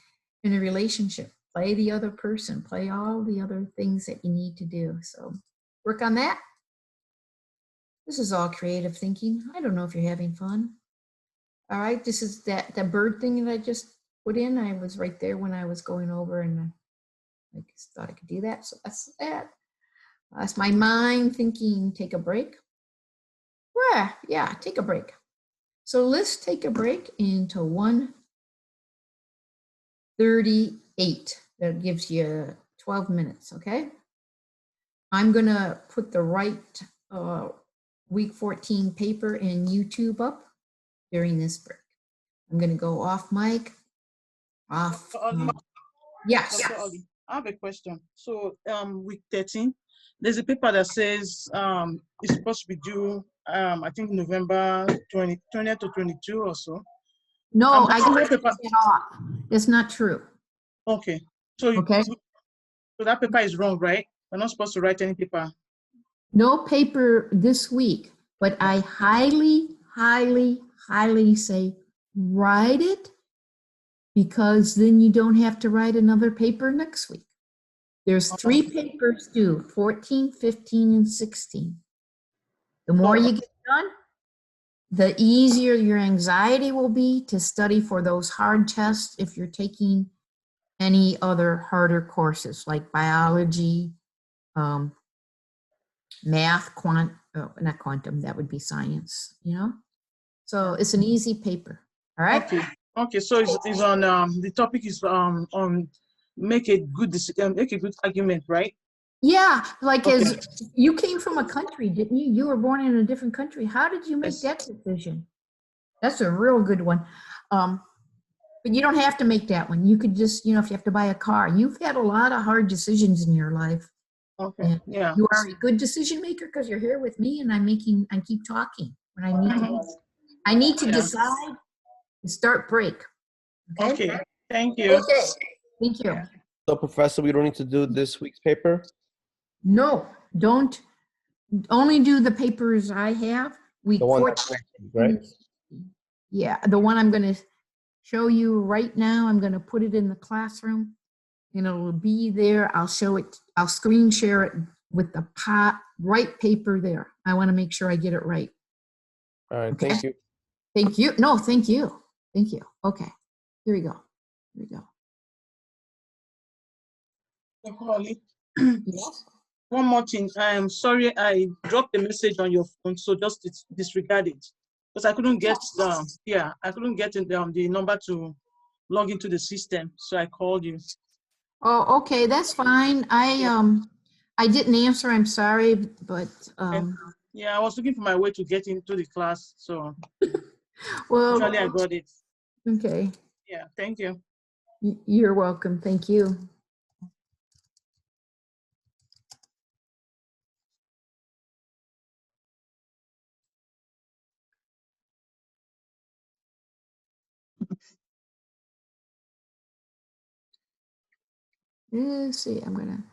in a relationship, play the other person, play all the other things that you need to do. So work on that. This is all creative thinking. I don't know if you're having fun. All right, this is that bird thing that I just put in. I was right there when I was going over and I just thought I could do that. So that's that. That's my mind thinking, take a break. Yeah, take a break. So let's take a break into 1:38. That gives you 12 minutes, okay? I'm gonna put the right week 14 paper in YouTube up during this break. I'm gonna go off mic, off. Yes. Dr. Oli, I have a question. So week 13, there's a paper that says it's supposed to be due, I think November 20th to 22 or so. No, I got that paper. it off. It's not true. Okay. So, Okay. So that paper is wrong, right? We're not supposed to write any paper. No paper this week, but I highly say write it, because then you don't have to write another paper next week. There's 3 papers due, 14, 15, and 16. The more you get done, the easier your anxiety will be to study for those hard tests if you're taking any other harder courses like biology, math, not quantum, that would be science, you know? So it's an easy paper, all right? Okay. Okay. So it's on the topic is on make a good make a good argument, right? Yeah, like Okay. as you came from a country, didn't you? You were born in a different country. How did you make Yes. that decision? That's a real good one. But you don't have to make that one. You could just, you know, if you have to buy a car, you've had a lot of hard decisions in your life. Okay. And Yeah. you are a good decision maker because you're here with me and I keep talking when I need to. I need to Yeah. decide and start break. Okay? Okay. Thank you. Okay. Thank you. So, Professor, we don't need to do this week's paper? No, don't. Only do the papers I have. Week The one 14. right? Yeah, the one I'm going to show you right now. I'm going to put it in the classroom and it'll be there. I'll show it. I'll screen share it with the right paper there. I want to make sure I get it right. All right, Okay. thank you. Thank you. No, thank you. Thank you. Okay. Here we go. Here we go. Dr. Holly, Yes. one more thing. I am sorry I dropped a message on your phone, so just disregard it. Because I couldn't get I couldn't get the number to log into the system, so I called you. Oh, okay. That's fine. I didn't answer. I'm sorry, but Yeah, I was looking for my way to get into the class, so well, usually I got it. okay. Yeah, thank you. You're welcome. Thank you. Let's see. I'm gonna.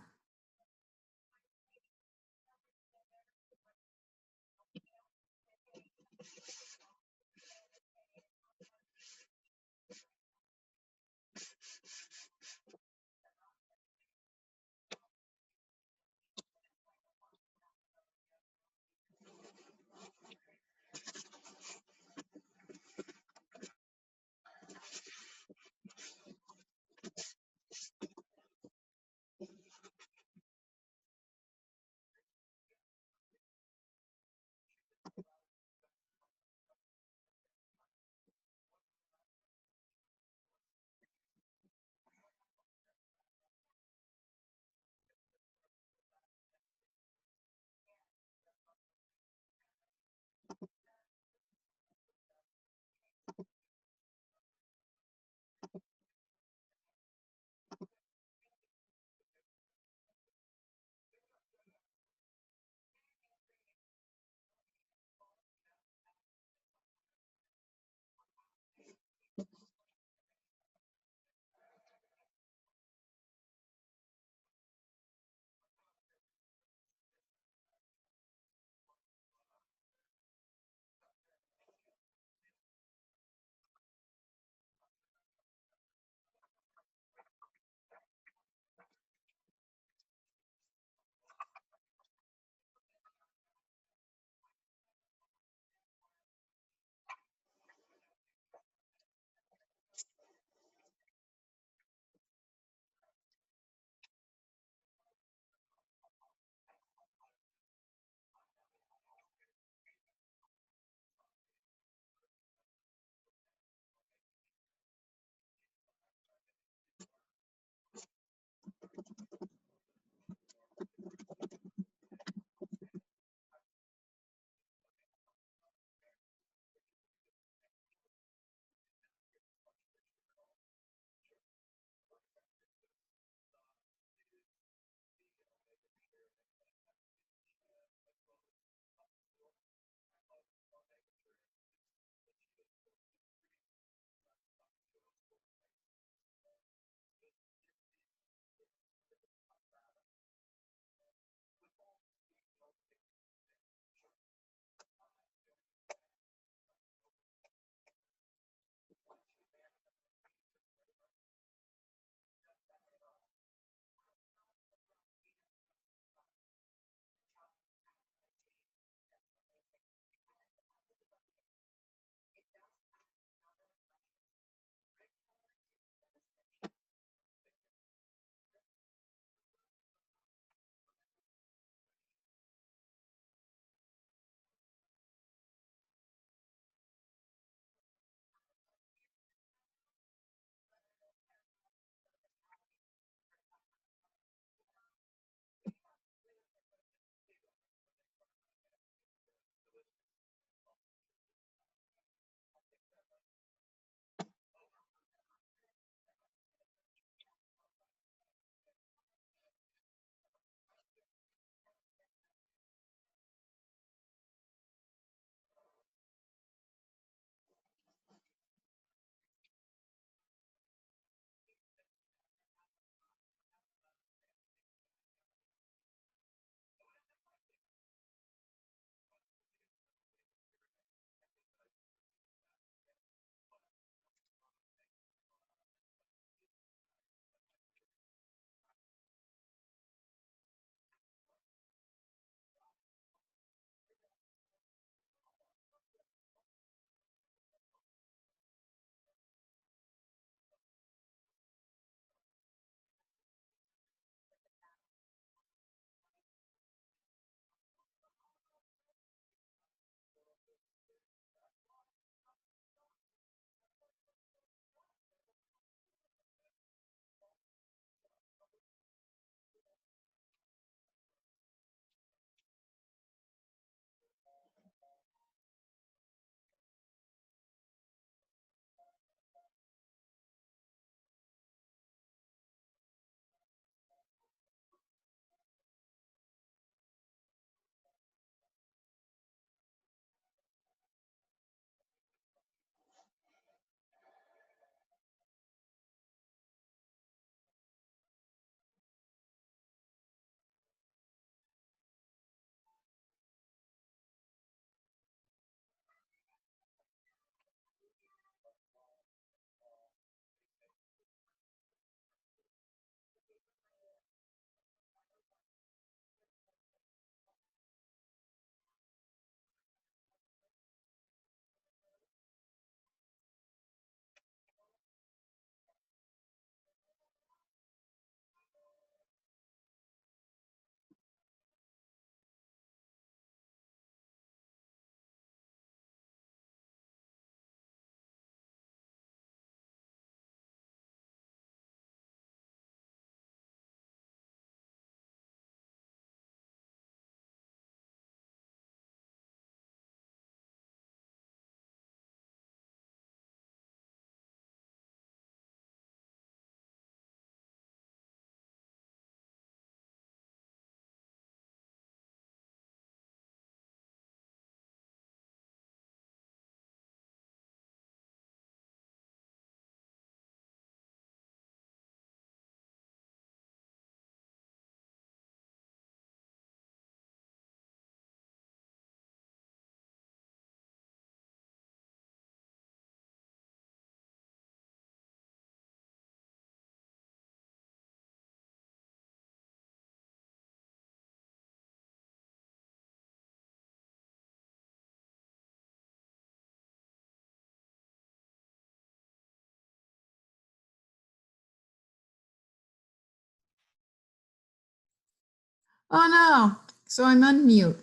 Oh no, so I'm unmute.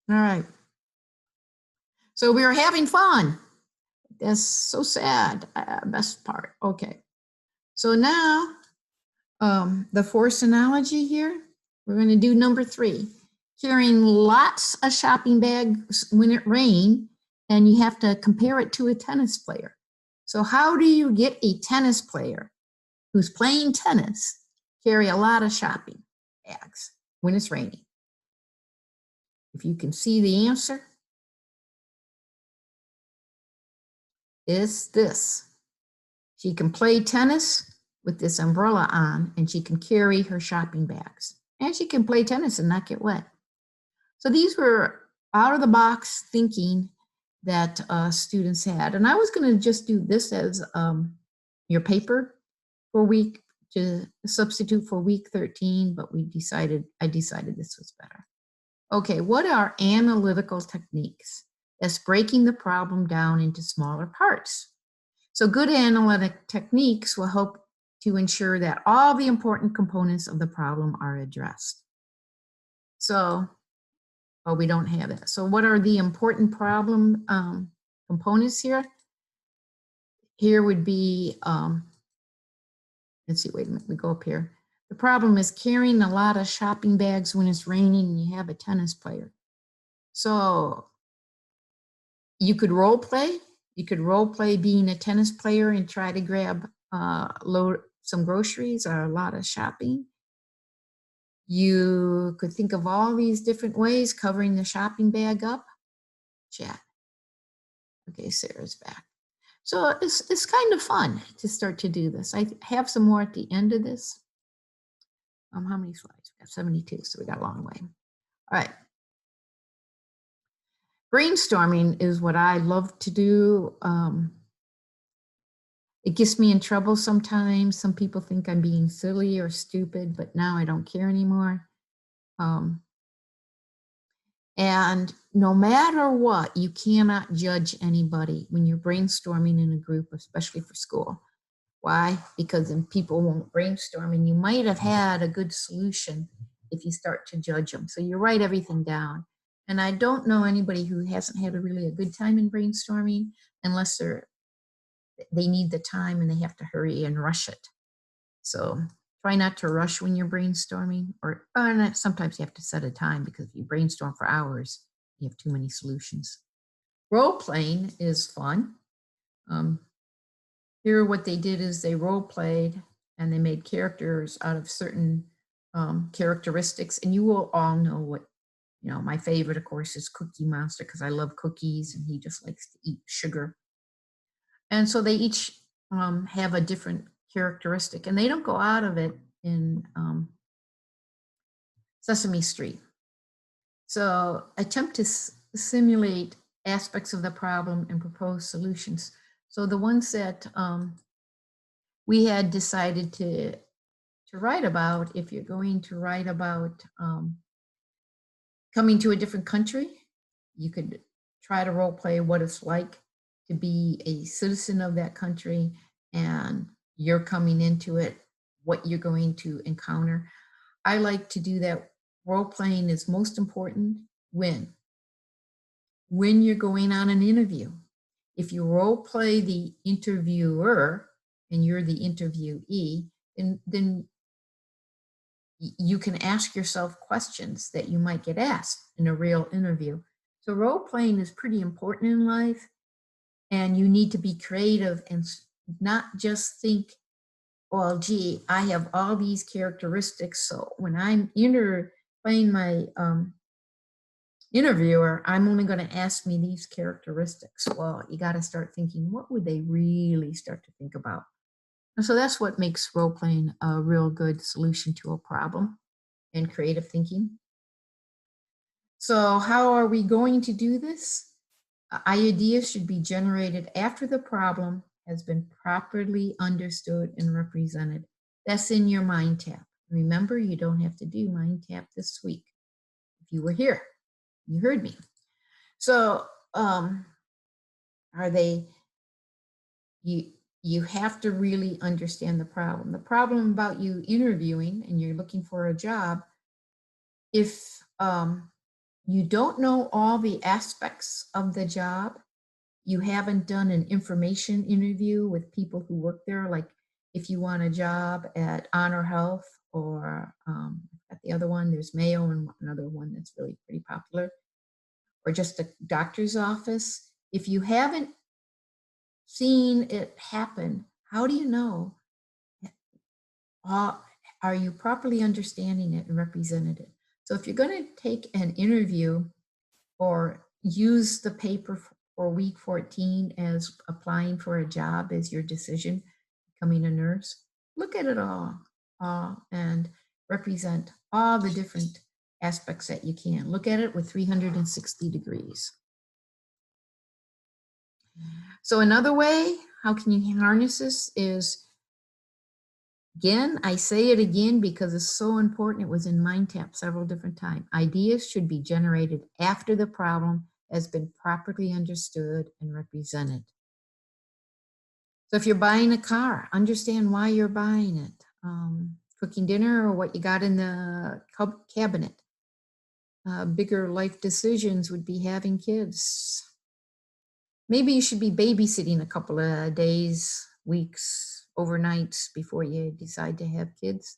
All right. So we were having fun. That's so sad. Best part. Okay. So now the force analogy here, we're going to do number 3. Carrying lots of shopping bags when it rains, and you have to compare it to a tennis player. So how do you get a tennis player who's playing tennis carry a lot of shopping bags when it's raining? If you can see the answer, it's this. She can play tennis with this umbrella on, and she can carry her shopping bags. And she can play tennis and not get wet. So these were out of the box thinking that students had. And I was going to just do this as your paper for week, to substitute for week 13, but I decided this was better. Okay, what are analytical techniques? That's breaking the problem down into smaller parts. So good analytic techniques will help to ensure that all the important components of the problem are addressed. So, oh, we don't have it. So what are the important problem components here? Here would be, let's see, wait a minute, we go up here. The problem is carrying a lot of shopping bags when it's raining and you have a tennis player. So you could role play. You could role play being a tennis player and try to grab some groceries or a lot of shopping. You could think of all these different ways covering the shopping bag up. Chat. Okay, Sarah's back. So it's kind of fun to start to do this. I have some more at the end of this. How many slides? We got 72, so we got a long way. All right. Brainstorming is what I love to do. It gets me in trouble sometimes. Some people think I'm being silly or stupid, but now I don't care anymore. And no matter what, you cannot judge anybody when you're brainstorming in a group, especially for school. Why? Because then people won't brainstorm, and you might have had a good solution if you start to judge them. So you write everything down. And I don't know anybody who hasn't had a good time in brainstorming unless they need the time and they have to hurry and rush it. So try not to rush when you're brainstorming, or sometimes you have to set a time, because if you brainstorm for hours, you have too many solutions. Role playing is fun. Here what they did is they role played and they made characters out of certain characteristics, and you will all know what, my favorite of course is Cookie Monster, because I love cookies and he just likes to eat sugar. And so they each have a different characteristic, and they don't go out of it in Sesame Street. So attempt to simulate aspects of the problem and propose solutions. So the ones that we had decided to write about, if you're going to write about coming to a different country, you could try to role play what it's like to be a citizen of that country, and you're coming into it, what you're going to encounter. I like to do that. Role playing is most important when you're going on an interview. If you role play the interviewer and you're the interviewee, then you can ask yourself questions that you might get asked in a real interview. So role playing is pretty important in life, and you need to be creative and not just think, well, gee, I have all these characteristics, so when I'm playing my interviewer, I'm only going to ask me these characteristics. Well, you got to start thinking, what would they really start to think about? And so that's what makes role playing a real good solution to a problem, and creative thinking. So how are we going to do this? Ideas should be generated after the problem has been properly understood and represented. That's in your mind tap. Remember, you don't have to do mind tap this week. If you were here, you heard me. So you have to really understand the problem. The problem about you interviewing and you're looking for a job, if you don't know all the aspects of the job, you haven't done an information interview with people who work there, like if you want a job at Honor Health or at the other one, there's Mayo and another one that's really pretty popular, or just a doctor's office. If you haven't seen it happen, how do you know? Are you properly understanding it and represented it? So if you're going to take an interview or use the paper for week 14 as applying for a job as your decision, becoming a nurse, look at it all and represent all the different aspects that you can. Look at it with 360 degrees. So another way, how can you harness this is, again, I say it again because it's so important. It was in MindTap several different times. Ideas should be generated after the problem has been properly understood and represented. So if you're buying a car, understand why you're buying it. Cooking dinner or what you got in the cabinet. Bigger life decisions would be having kids. Maybe you should be babysitting a couple of days, weeks, overnights before you decide to have kids.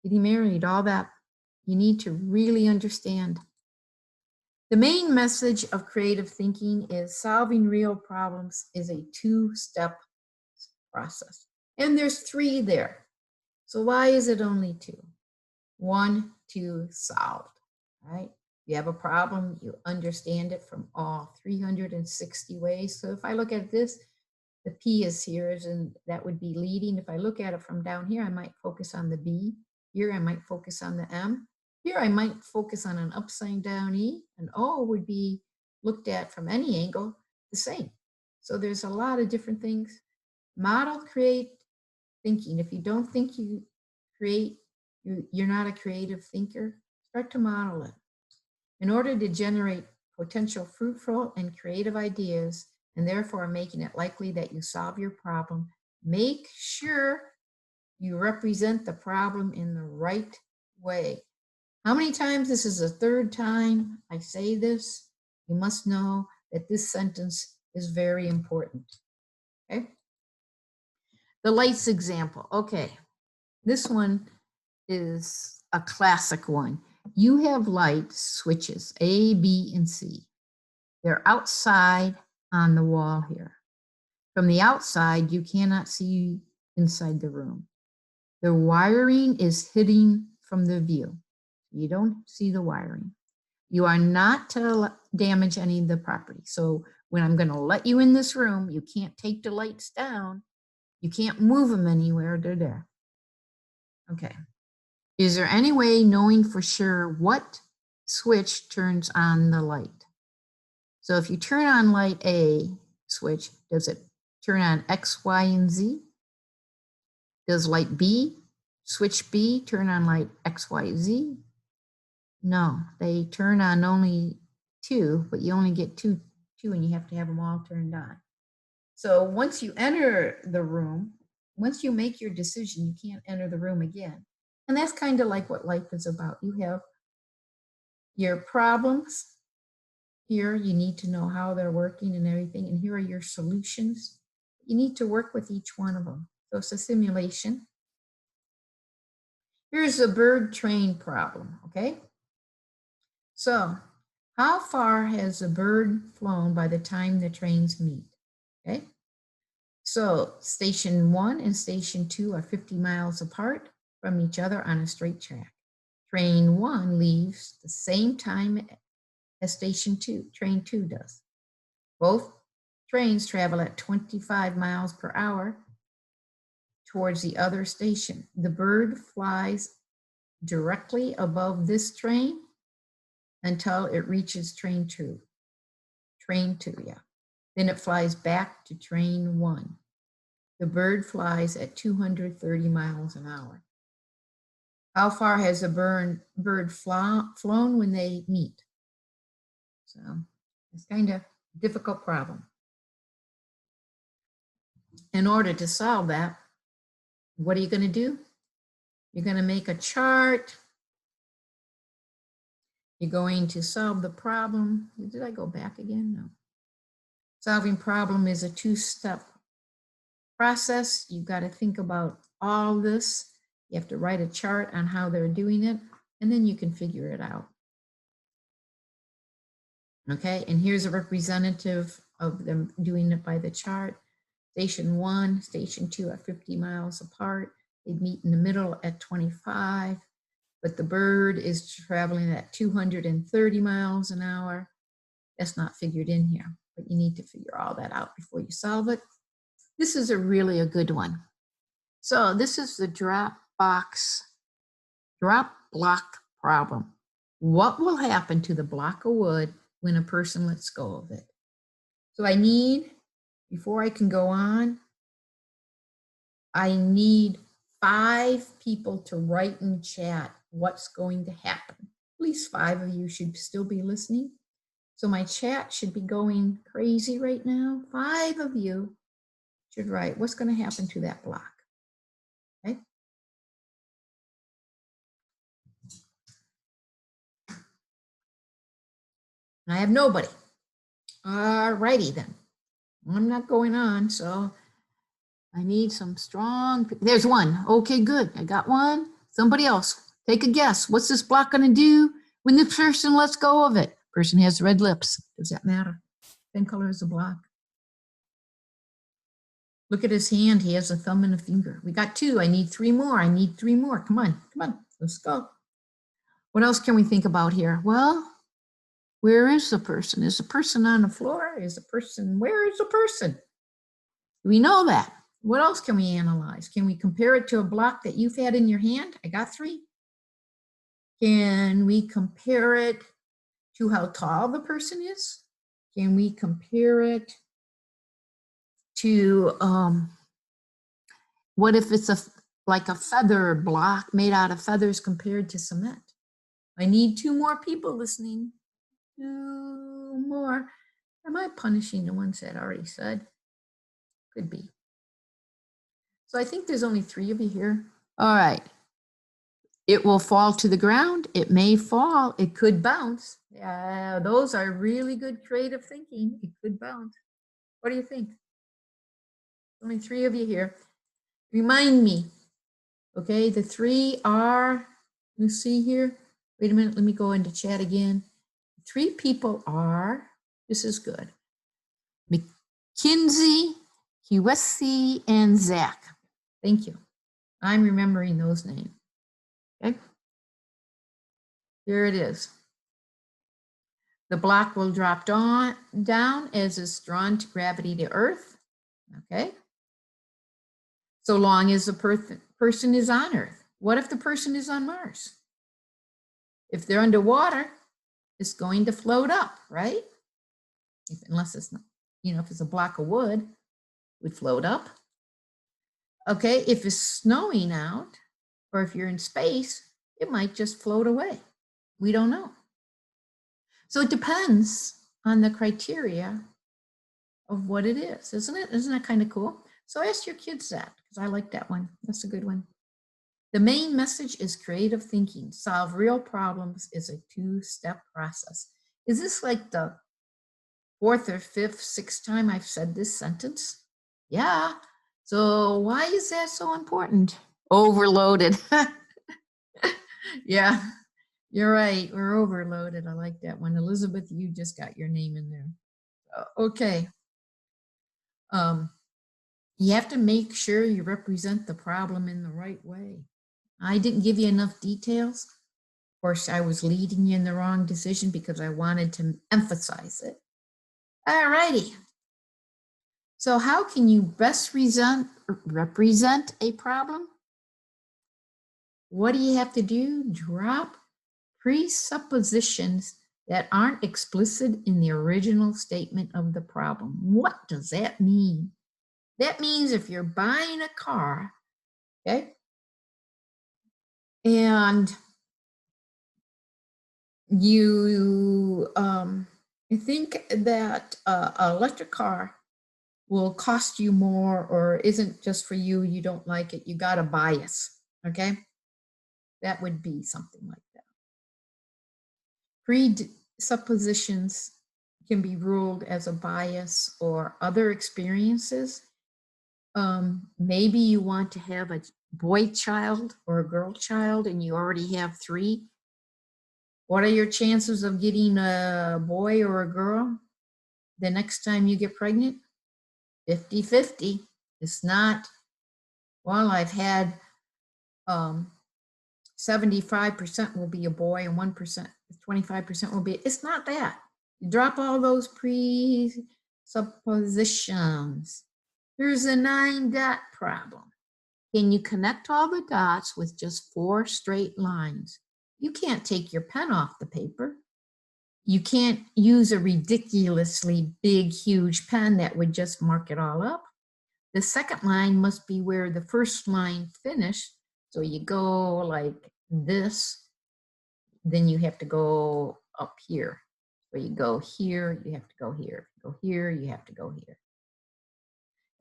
Getting married, all that. You need to really understand. The main message of creative thinking is solving real problems is a two-step process. And there's 3 there. So why is it only 2? 1, 2, solved, right? You have a problem, you understand it from all 360 ways. So if I look at this, the P is here, and that would be leading. If I look at it from down here, I might focus on the B. Here, I might focus on the M. Here, I might focus on an upside down E. And O would be looked at from any angle the same. So there's a lot of different things. Model, create, thinking. If you don't think you create, you're not a creative thinker, start to model it. In order to generate potential fruitful and creative ideas, and therefore making it likely that you solve your problem, make sure you represent the problem in the right way. How many times, this is the 3rd time I say this, you must know that this sentence is very important, okay? The lights example, okay. This one is a classic one. You have light switches, A, B, and C. They're outside on the wall here. From the outside, you cannot see inside the room. The wiring is hidden from the view. You don't see the wiring. You are not to damage any of the property. So when I'm going to let you in this room, you can't take the lights down. You can't move them anywhere. They're there. Okay. Is there any way knowing for sure what switch turns on the light? So if you turn on light A switch, does it turn on X, Y, and Z? Does light B, switch B, turn on light X, Y, Z? No, they turn on only 2, but you only get two and you have to have them all turned on. So once you enter the room, once you make your decision, you can't enter the room again. And that's kind of like what life is about. You have your problems. Here, you need to know how they're working and everything. And here are your solutions. You need to work with each one of them. So it's a simulation. Here's a bird train problem, okay? So how far has a bird flown by the time the trains meet, okay? So station 1 and station 2 are 50 miles apart from each other on a straight track. Train 1 leaves the same time as station 2, train 2 does. Both trains travel at 25 miles per hour towards the other station. The bird flies directly above this train until it reaches train 2. Train 2, yeah. Then it flies back to train 1. The bird flies at 230 miles an hour. How far has a bird flown when they meet? So it's kind of a difficult problem. In order to solve that, what are you going to do? You're going to make a chart You're going to solve the problem. Did I go back again? No. Solving problem is a two-step process. You've got to think about all this. You have to write a chart on how they're doing it, and then you can figure it out. Okay, and here's a representative of them doing it by the chart. Station 1, Station 2 are 50 miles apart. They meet in the middle at 25, but the bird is traveling at 230 miles an hour. That's not figured in here, but you need to figure all that out before you solve it. This is really a good one. So this is the drop block problem. What will happen to the block of wood when a person lets go of it? So I need, before I can go on, I need 5 people to write in chat what's going to happen. At least 5 of you should still be listening. So my chat should be going crazy right now. 5 of you should write what's going to happen to that block. Okay. I have nobody. All righty then. I'm not going on, so I need some strong. There's one. Okay, good. I got one. Somebody else. Take a guess. What's this block going to do when the person lets go of it? Person has red lips. Does that matter? Same color as the block. Look at his hand. He has a thumb and a finger. We got 2. I need 3 more. I need 3 more. Come on. Come on. Let's go. What else can we think about here? Well, where is the person? Is the person on the floor? Is the person, where is the person? We know that. What else can we analyze? Can we compare it to a block that you've had in your hand? I got 3. Can we compare it to how tall the person is? Can we compare it to, what if it's like a feather block made out of feathers compared to cement? I need 2 more people listening. 2 more. Am I punishing the ones that I already said? Could be. So I think there's only 3 of you here. All right. It will fall to the ground. It may fall. It could bounce. Yeah, those are really good creative thinking. It could bounce. What do you think? Only 3 of you here. Remind me. Okay, the 3 are, let's see here. Wait a minute, let me go into chat again. 3 people are, this is good, McKinsey, Kiwesi, and Zach. Thank you. I'm remembering those names. Okay. Here it is. The block will drop down as it's drawn to gravity to Earth. Okay. So long as the person is on Earth. What if the person is on Mars? If they're underwater, it's going to float up, right? Unless it's not, if it's a block of wood, it would float up. Okay, if it's snowing out, or if you're in space, it might just float away. We don't know. So it depends on the criteria of what it is, isn't it? Isn't that kind of cool? So ask your kids that, because I like that one. That's a good one. The main message is creative thinking. Solve real problems is a 2-step process. Is this like the 4th or 5th, 6th time I've said this sentence? Yeah. So why is that so important? Overloaded. Yeah, you're right. We're overloaded. I like that one. Elizabeth, you just got your name in there. Okay. You have to make sure you represent the problem in the right way. I didn't give you enough details. Of course, I was leading you in the wrong decision because I wanted to emphasize it. All righty. So how can you best represent a problem? What do you have to do? Drop presuppositions that aren't explicit in the original statement of the problem. What does that mean? That means if you're buying a car, okay, and you think that an electric car will cost you more or isn't just for you, you don't like it, you got a bias, okay? That would be something like that. presuppositions can be ruled as a bias or other experiences. Maybe you want to have a boy child or a girl child and you already have 3. What are your chances of getting a boy or a girl the next time you get pregnant? 50-50. It's not, well, I've had 75% will be a boy and 25% will be, it's not that. You drop all those presuppositions. Here's a 9-dot problem. Can you connect all the dots with just 4 straight lines? You can't take your pen off the paper. You can't use a ridiculously big, huge pen that would just mark it all up. The second line must be where the first line finished. So you go like this, then you have to go up here. So you go here, you have to go here. Go here, you have to go here.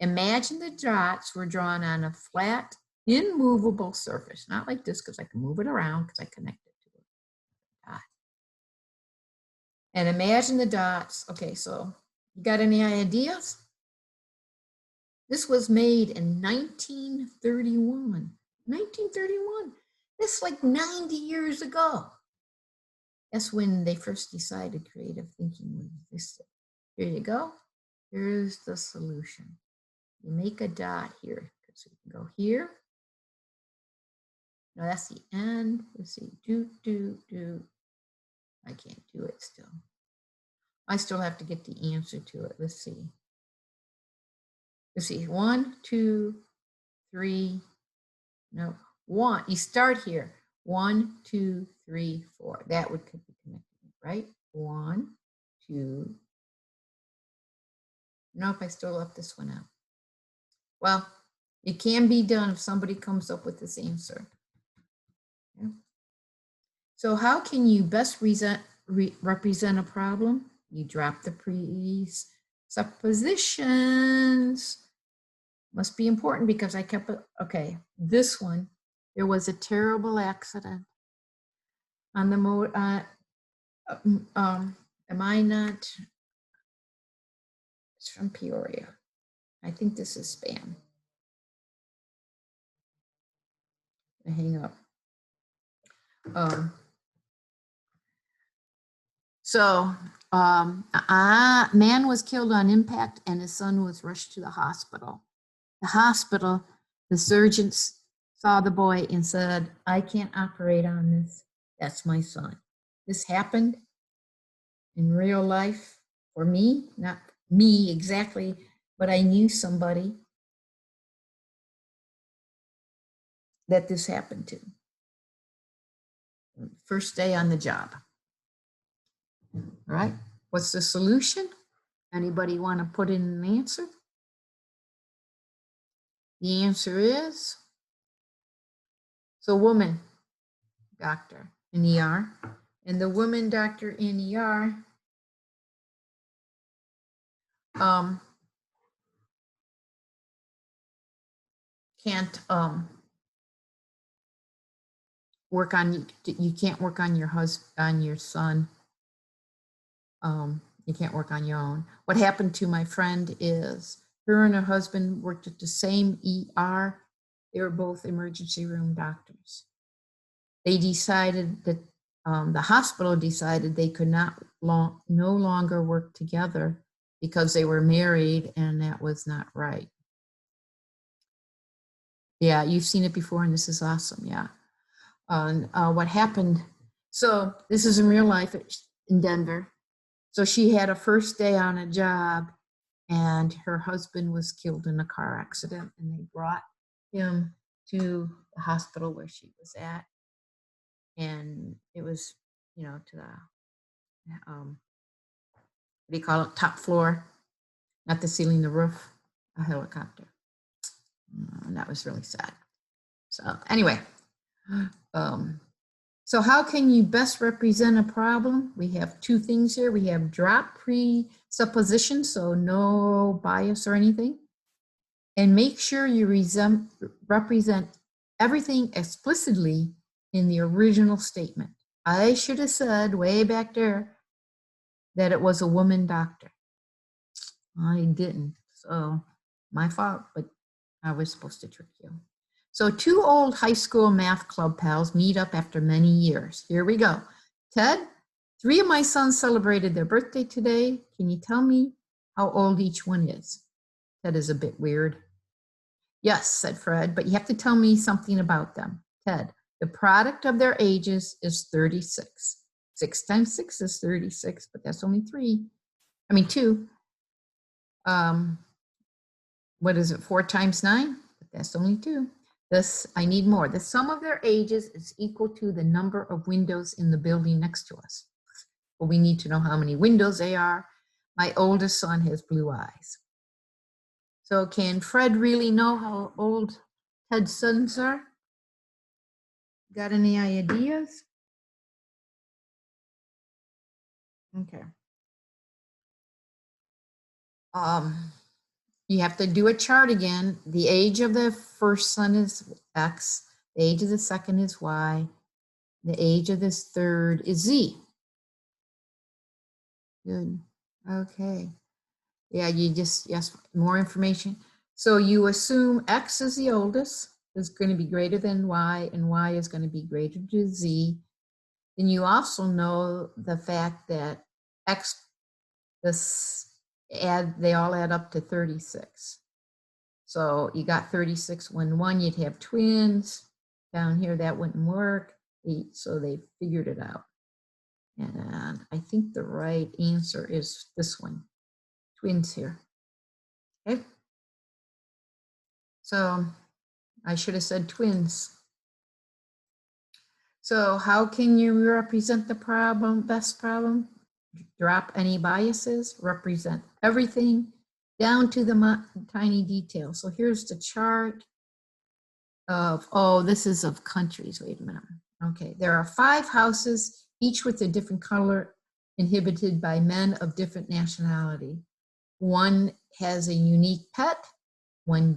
Imagine the dots were drawn on a flat, immovable surface. Not like this, because I can move it around because I connect it to a dot. And imagine the dots. Okay, so you got any ideas? This was made in 1931. 1931. That's like 90 years ago. That's when they first decided creative thinking was existed. Here you go. Here's the solution. You make a dot here. So you can go here. Now that's the end. Let's see. I can't do it still. I still have to get the answer to it. Let's see. Let's see. 1, 2, 3. No. 1. You start here. 1, 2, 3, 4. That would be connected, right? 1, 2. Nope, I still left this one out. Well, it can be done if somebody comes up with this answer. Yeah. So how can you best represent a problem? You drop the presuppositions. Must be important because I kept it. Okay, this one, there was a terrible accident on the am I not? It's from Peoria. I think this is spam. I hang up. A man was killed on impact and his son was rushed to the hospital. The surgeons saw the boy and said, I can't operate on this. That's my son. This happened in real life for me, not me exactly, but I knew somebody that this happened to. First day on the job. All right, what's the solution? Anybody want to put in an answer? The answer is, so woman doctor in ER, and the woman doctor in ER can't work on, you can't work on your husband, on your son. You can't work on your own. What happened to my friend is her and her husband worked at the same ER. They were both emergency room doctors. They decided that the hospital decided they could no longer work together because they were married, and that was not right. Yeah, you've seen it before, and this is awesome. Yeah. What happened? So this is in real life in Denver. So she had a first day on a job, and her husband was killed in a car accident, and they brought him to the hospital where she was at. And it was, you know, to the, what do you call it? Top floor, not the ceiling, the roof, a helicopter. And that was really sad. So anyway, so how can you best represent a problem? We have 2 things here. We have drop presuppositions, so no bias or anything. And make sure you represent everything explicitly in the original statement. I should have said way back there that it was a woman doctor. I didn't, so my fault, but I was supposed to trick you. So 2 old high school math club pals meet up after many years. Here we go. Ted, 3 of my sons celebrated their birthday today. Can you tell me how old each one is? Ted is a bit weird. Yes, said Fred, but you have to tell me something about them. Ted, the product of their ages is 36. 6 times 6 is 36, but that's only 2. What is it, 4 times 9? But that's only 2. This, I need more. The sum of their ages is equal to the number of windows in the building next to us. But we need to know how many windows they are. My oldest son has blue eyes. So can Fred really know how old Ted's sons are? Got any ideas? Okay. You have to do a chart again. The age of the first son is X. The age of the second is Y. The age of this third is Z. Good. Okay. Yeah, yes, more information. So you assume X is the oldest, is going to be greater than Y, and Y is going to be greater to Z. Then you also know the fact that X, they all add up to 36. So you got 36 when 1, you'd have twins. Down here, that wouldn't work. So they figured it out. And I think the right answer is this one, twins here. Okay. So I should have said twins. So how can you represent the problem, best problem? Drop any biases, represent everything down to the tiny detail. So here's the chart of, this is of countries, wait a minute. Okay, there are 5 houses, each with a different color, inhabited by men of different nationality. One has a unique pet, one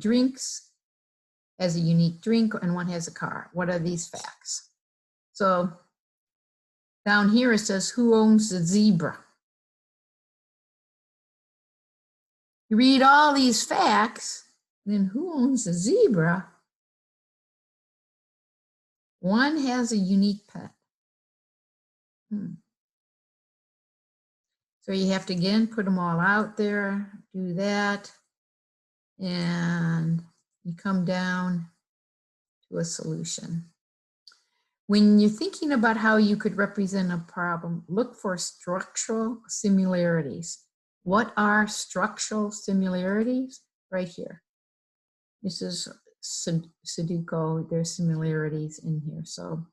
has a unique drink, and one has a car. What are these facts? So down here it says, who owns the zebra? You read all these facts, then who owns the zebra? One has a unique pet. So you have to, again, put them all out there, do that, and you come down to a solution. When you're thinking about how you could represent a problem, look for structural similarities. What are structural similarities? Right here. This is Sudoku, there's similarities in here. So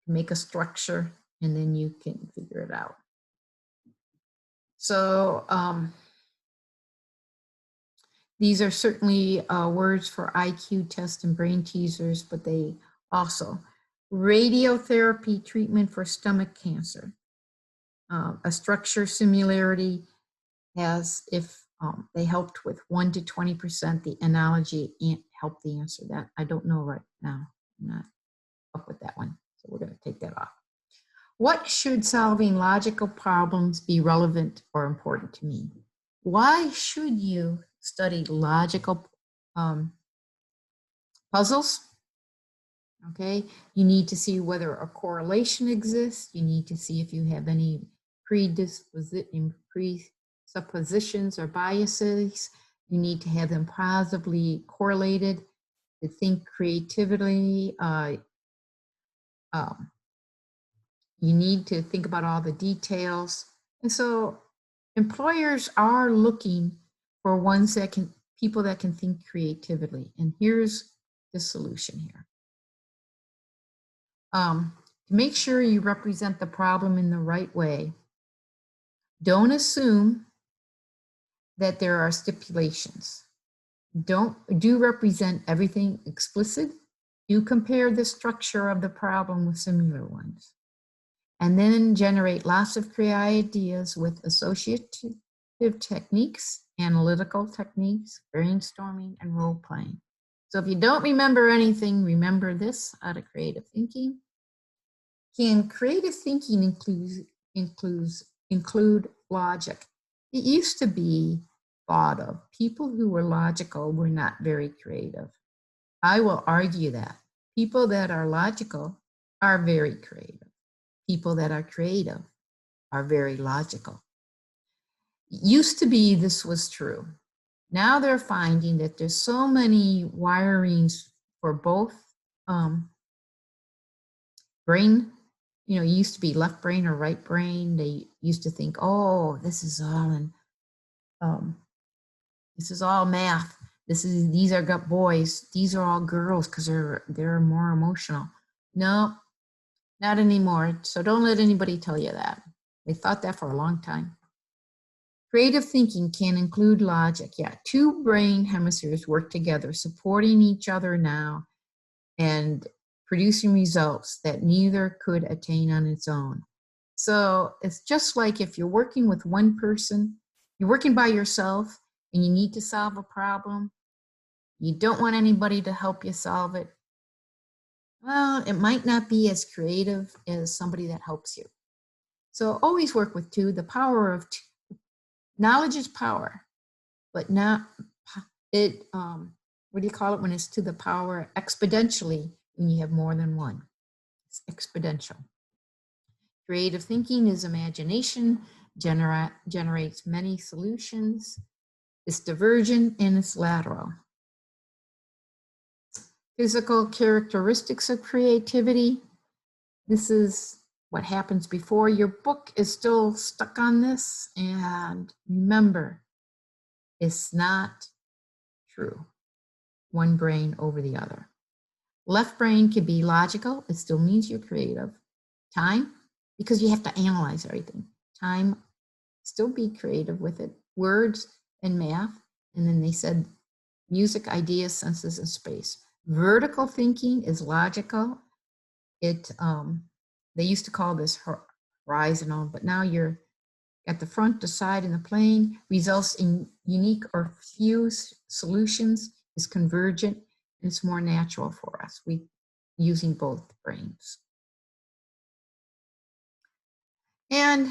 make a structure and then you can figure it out. So these are certainly words for IQ tests and brain teasers, but they also, radiotherapy treatment for stomach cancer. A structure similarity has, if they helped with 1 to 20%, the analogy helped the answer. That I don't know right now. I'm not up with that one. So we're going to take that off. What should solving logical problems be relevant or important to me? Why should you study logical puzzles? Okay, you need to see whether a correlation exists. You need to see if you have any presuppositions or biases. You need to have them positively correlated, to think creatively. You need to think about all the details. And so employers are looking for people that can think creatively. And here's the solution here. To make sure you represent the problem in the right way, don't assume that there are stipulations. Do represent everything explicit. Do compare the structure of the problem with similar ones. And then generate lots of creative ideas with associative techniques, analytical techniques, brainstorming, and role playing. So if you don't remember anything, remember this out of creative thinking. Can creative thinking include logic? It used to be thought of people who were logical were not very creative. I will argue that people that are logical are very creative. People that are creative are very logical. It used to be this was true. Now they're finding that there's so many wirings for both brain. You know, it used to be left brain or right brain. They used to think, oh, this is all math. These are got boys. These are all girls because they're more emotional. No, not anymore. So don't let anybody tell you that. They thought that for a long time. Creative thinking can include logic. Yeah, two brain hemispheres work together, supporting each other now and producing results that neither could attain on its own. So it's just like if you're working with one person, you're working by yourself and you need to solve a problem, you don't want anybody to help you solve it. Well, it might not be as creative as somebody that helps you. So always work with two. The power of two. Knowledge is power, but not it. What do you call it when it's to the power exponentially when you have more than one? It's exponential. Creative thinking is imagination, generates many solutions. It's divergent and it's lateral. Physical characteristics of creativity. This is what happens before. Your book is still stuck on this, and remember, it's not true. One brain over the other. Left brain can be logical. It still means you're creative. Time, because you have to analyze everything. Time, still be creative with it. Words and math. And then they said music, ideas, senses, and space. Vertical thinking is logical. They used to call this horizontal, but now you're at the front, the side, and the plane. Results in unique or few solutions is convergent, and it's more natural for us. We using both brains. And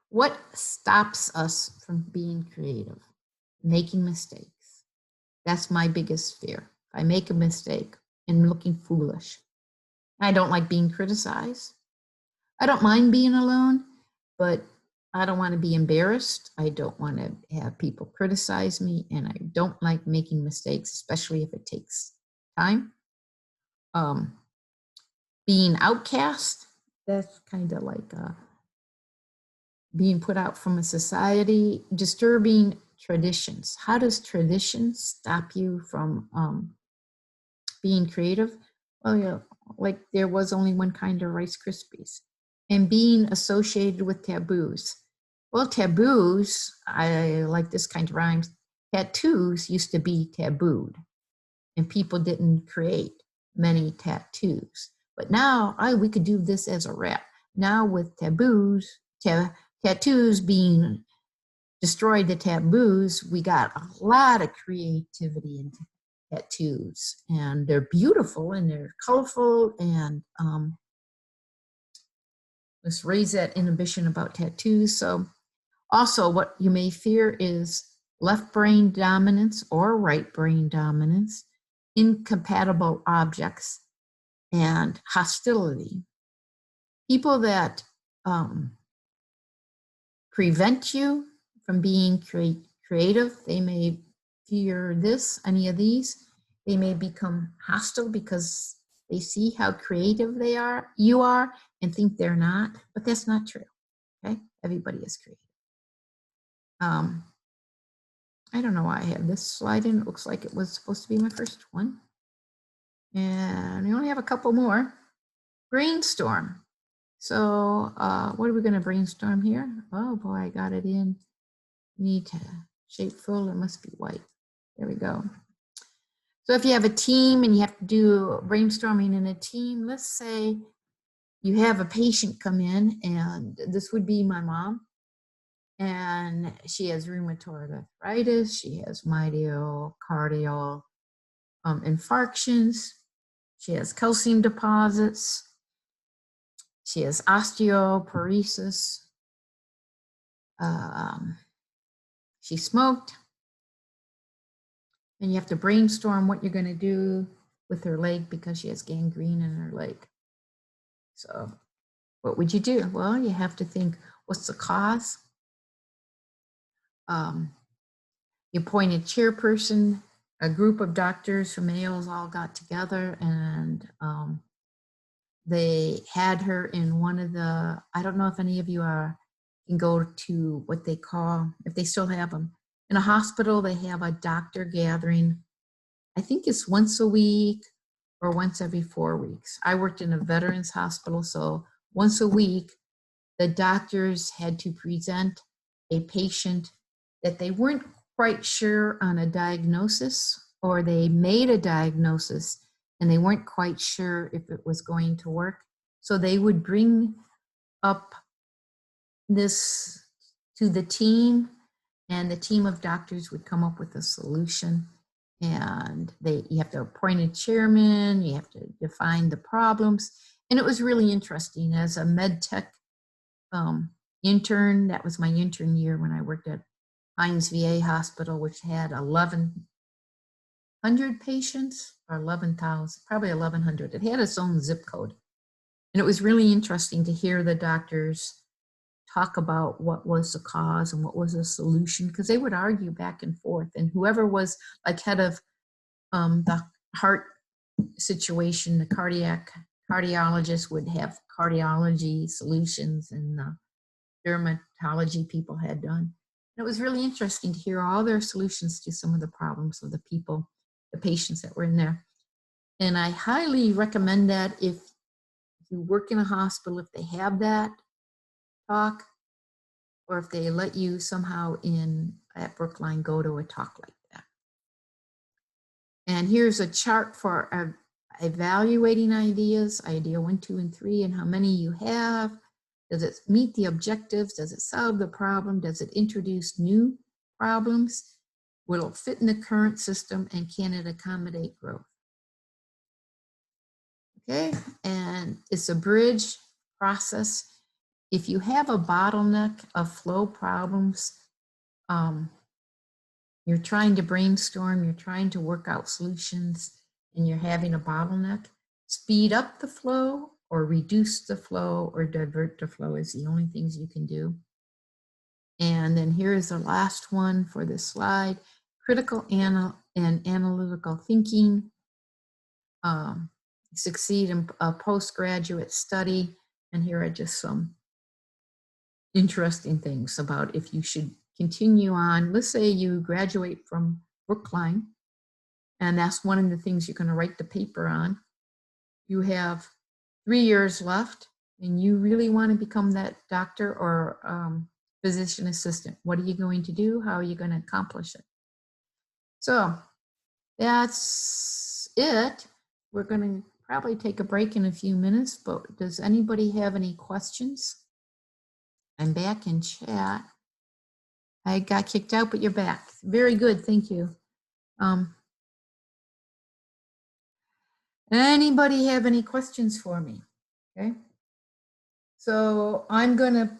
what stops us from being creative? Making mistakes. That's my biggest fear. If I make a mistake and looking foolish. I don't like being criticized. I don't mind being alone, but I don't want to be embarrassed. I don't want to have people criticize me, and I don't like making mistakes, especially if it takes time. Being outcast, that's kind of like being put out from a society. Disturbing traditions. How does tradition stop you from being creative? Well, yeah, like there was only one kind of Rice Krispies. And being associated with taboos. Well, taboos, I like this kind of rhymes. Tattoos used to be tabooed, and people didn't create many tattoos. But now, we could do this as a rap. Now with taboos, tattoos being destroyed, the taboos, we got a lot of creativity in tattoos, and they're beautiful and they're colorful, and let's raise that inhibition about tattoos. So also what you may fear is left brain dominance or right brain dominance, incompatible objects, and hostility. People that prevent you from being creative, they may fear this, any of these. They may become hostile because they see how creative you are, and think they're not, but that's not true, okay? Everybody is creative. I don't know why I have this slide in. It looks like it was supposed to be my first one. And we only have a couple more. Brainstorm. So what are we gonna brainstorm here? Oh boy, I got it in. Need to shape full, it must be white. There we go. So if you have a team and you have to do brainstorming in a team, let's say you have a patient come in, and this would be my mom, and she has rheumatoid arthritis, she has myocardial infarctions, she has calcium deposits, She has osteoporosis. She smoked. And you have to brainstorm what you're going to do with her leg because she has gangrene in her leg. So what would you do? Well, you have to think, what's the cause? You appoint a chairperson. A group of doctors from Mayo's all got together, and they had her in one of the, I don't know if any of you can go to what they call, if they still have them. In a hospital, they have a doctor gathering. I think it's once a week or once every 4 weeks. I worked in a veterans hospital, so once a week, the doctors had to present a patient that they weren't quite sure on a diagnosis, or they made a diagnosis and they weren't quite sure if it was going to work. So they would bring up this to the team, and the team of doctors would come up with a solution. And you have to appoint a chairman, you have to define the problems. And it was really interesting. As a med tech intern, that was my intern year when I worked at Hines VA Hospital, which had 1,100 patients, or 11,000, probably 1,100. It had its own zip code. And it was really interesting to hear the doctors talk about what was the cause and what was the solution, because they would argue back and forth. And whoever was like head of the heart situation, the cardiologist would have cardiology solutions, and the dermatology people had done. And it was really interesting to hear all their solutions to some of the problems of the patients that were in there. And I highly recommend that if you work in a hospital, if they have that talk, or if they let you somehow at Brookline go to a talk like that. And here's a chart for evaluating ideas, idea 1, 2, and 3, and how many you have. Does it meet the objectives? Does it solve the problem? Does it introduce new problems? Will it fit in the current system, and can it accommodate growth? Okay, and it's a bridge process. If you have a bottleneck of flow problems, you're trying to brainstorm, you're trying to work out solutions, and you're having a bottleneck, speed up the flow or reduce the flow or divert the flow is the only things you can do. And then here's the last one for this slide: critical and analytical thinking. Succeed in a postgraduate study. And here are just some interesting things about if you should continue on. Let's say you graduate from Brookline, and that's one of the things you're going to write the paper on. You have 3 years left, and you really want to become that doctor or physician assistant. What are you going to do? How are you going to accomplish it? So that's it. We're going to probably take a break in a few minutes, but does anybody have any questions? I'm back in chat. I got kicked out, but you're back. Very good, thank you. Anybody have any questions for me? Okay. So I'm gonna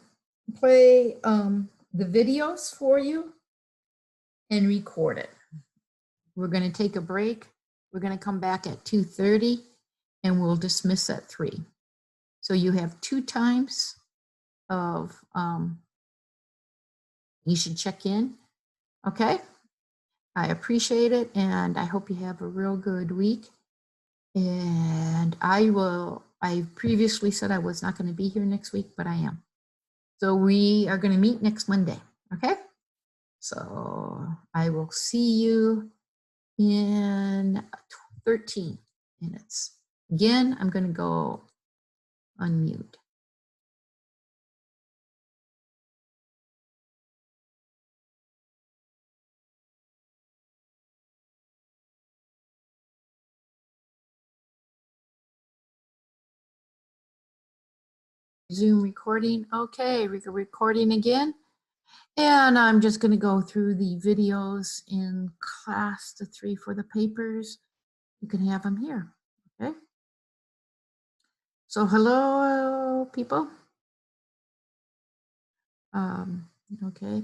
play the videos for you and record it. We're gonna take a break. We're gonna come back at 2:30 and we'll dismiss at 3. So you have 2 times of, you should check in, okay? I appreciate it, and I hope you have a real good week. And I previously said I was not gonna be here next week, but I am. So we are gonna meet next Monday, okay? So I will see you in 13 minutes. Again, I'm gonna go unmute. Zoom recording. Okay, recording again. And I'm just going to go through the videos in class, the 3 for the papers. You can have them here. Okay. So hello, people. Okay.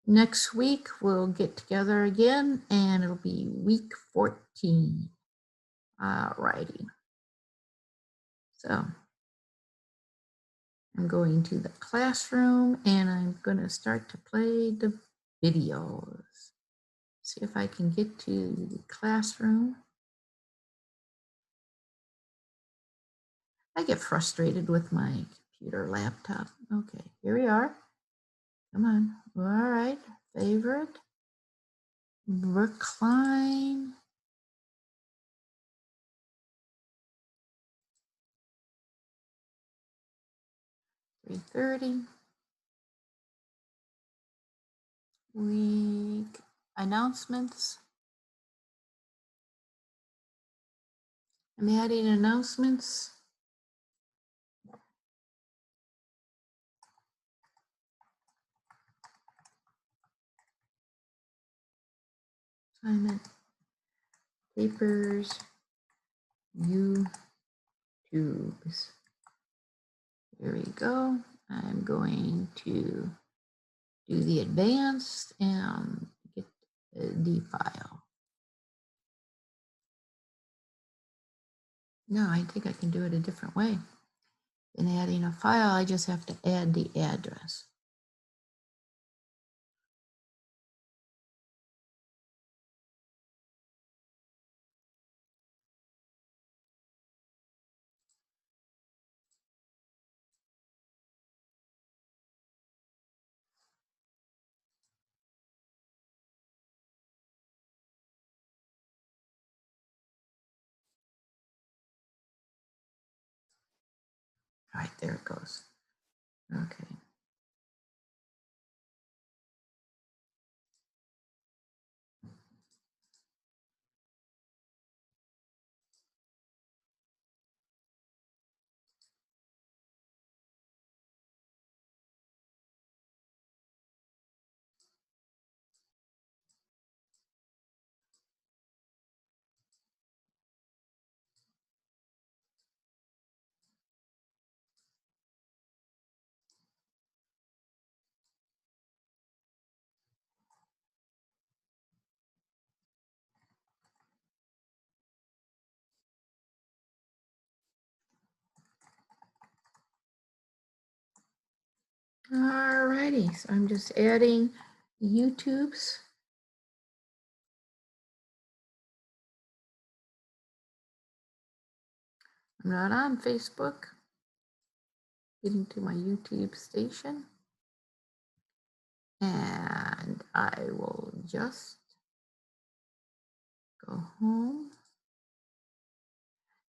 Next week we'll get together again, and it'll be week 14. Righty. So I'm going to the classroom, and I'm going to start to play the videos. See if I can get to the classroom. I get frustrated with my computer laptop. Okay, here we are. Come on. All right. Favorite. Brookline. .330. Week announcements. I'm adding announcements. Assignment. Papers. YouTubes. There we go. I'm going to do the advanced and get the file. No, I think I can do it a different way. In adding a file, I just have to add the address. All right, there it goes. Okay. All righty, so I'm just adding YouTubes. I'm not on Facebook. Getting to my YouTube station. And I will just go home.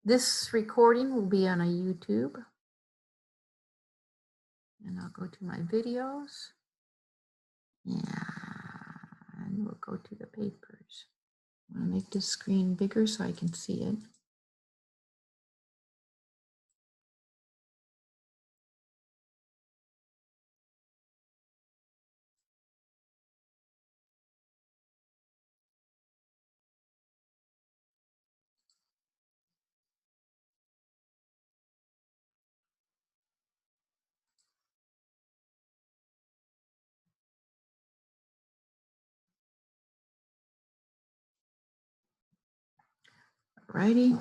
This recording will be on a YouTube. And I'll go to my videos. And we'll go to the papers. I want to make this screen bigger so I can see it. Righty.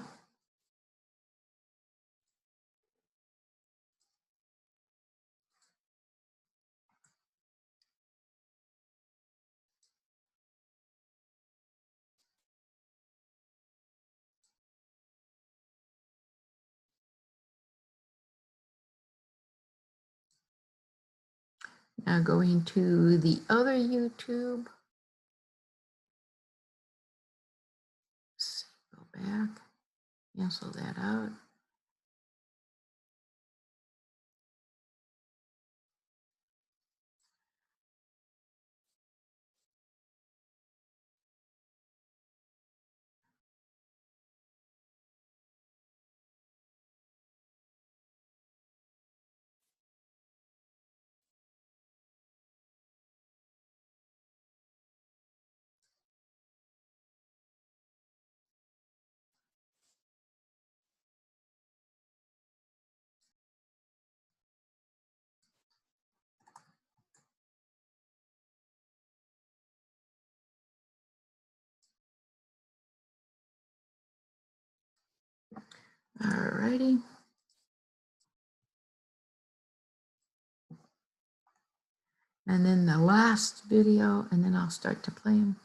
Now going to the other YouTube. Go back, cancel that out. All righty. And then the last video, and then I'll start to play them.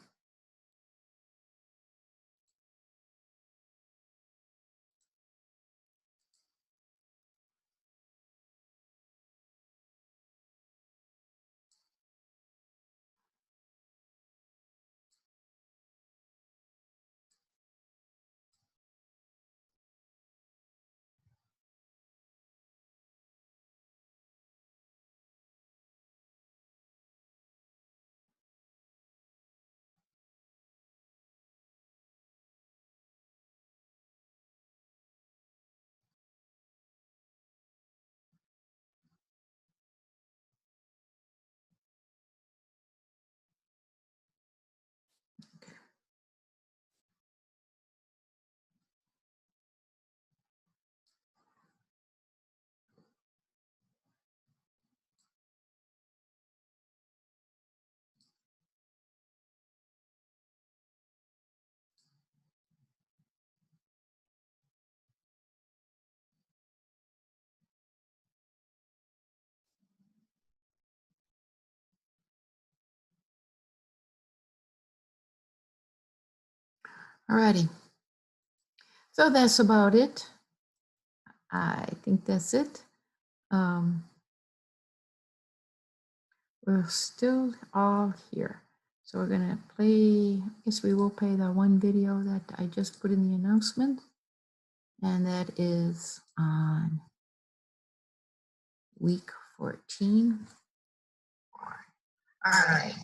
All righty. So that's about it. I think that's it. We're still all here. So we're gonna play, I guess we will play the one video that I just put in the announcement. And that is on week 14. All right.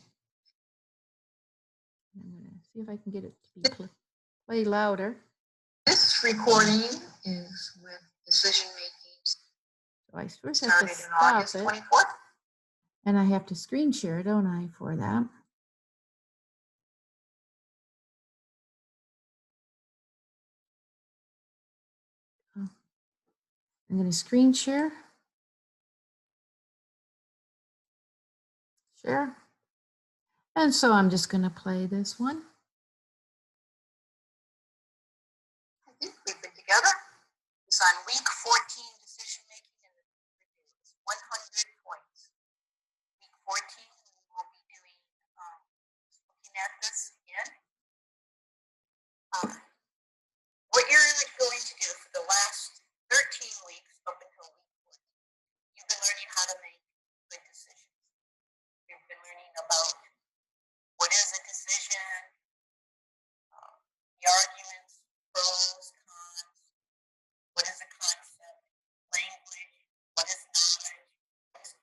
I'm gonna see if I can get it to be play louder. This recording is with decision making. So I first have to stop it. And I have to screen share, don't I, for that? I'm going to screen share. Share. And so I'm just going to play this one. I think we've been together. It's on week 14 decision making and it's 100 points. Week 14, we will be doing looking at this again. What you're going to do for the last 13 weeks up until week 14, you've been learning how to make good decisions. You've been learning about what is a decision, the arguments, pros, cons, what is a concept, language, what is knowledge, what is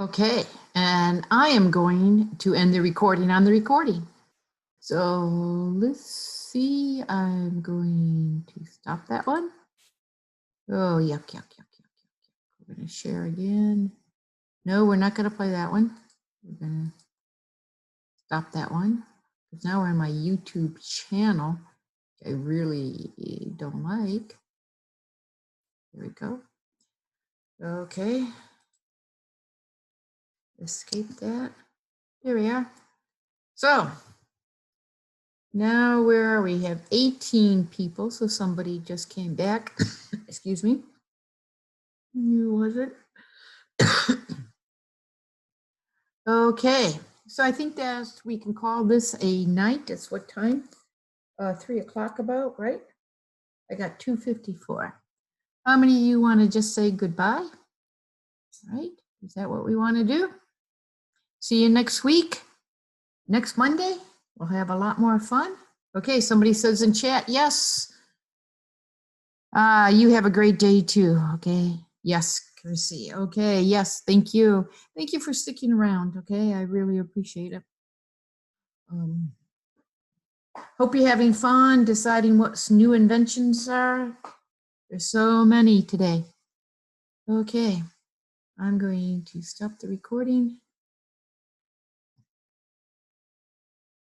Okay, and I am going to end the recording on the recording. So let's see, I'm going to stop that one. Oh, yuck, yuck, yuck, yuck, yuck. We're gonna share again. No, we're not gonna play that one. We're gonna stop that one. Because now we're on my YouTube channel, which I really don't like. There we go. Okay. Escape that. There we are. So now where are we? We have 18 people. So somebody just came back. Excuse me. Who was it? Okay. So I think that we can call this a night. It's what time? 3 o'clock about, right? I got 2:54. How many of you want to just say goodbye? Right? Is that what we want to do? See you next week. Next Monday. We'll have a lot more fun. Okay, somebody says in chat, yes. You have a great day too. Okay. Yes, Chrissy. Okay. Yes. Thank you. Thank you for sticking around. Okay. I really appreciate it. Hope you're having fun deciding what new inventions are. There's so many today. Okay. I'm going to stop the recording.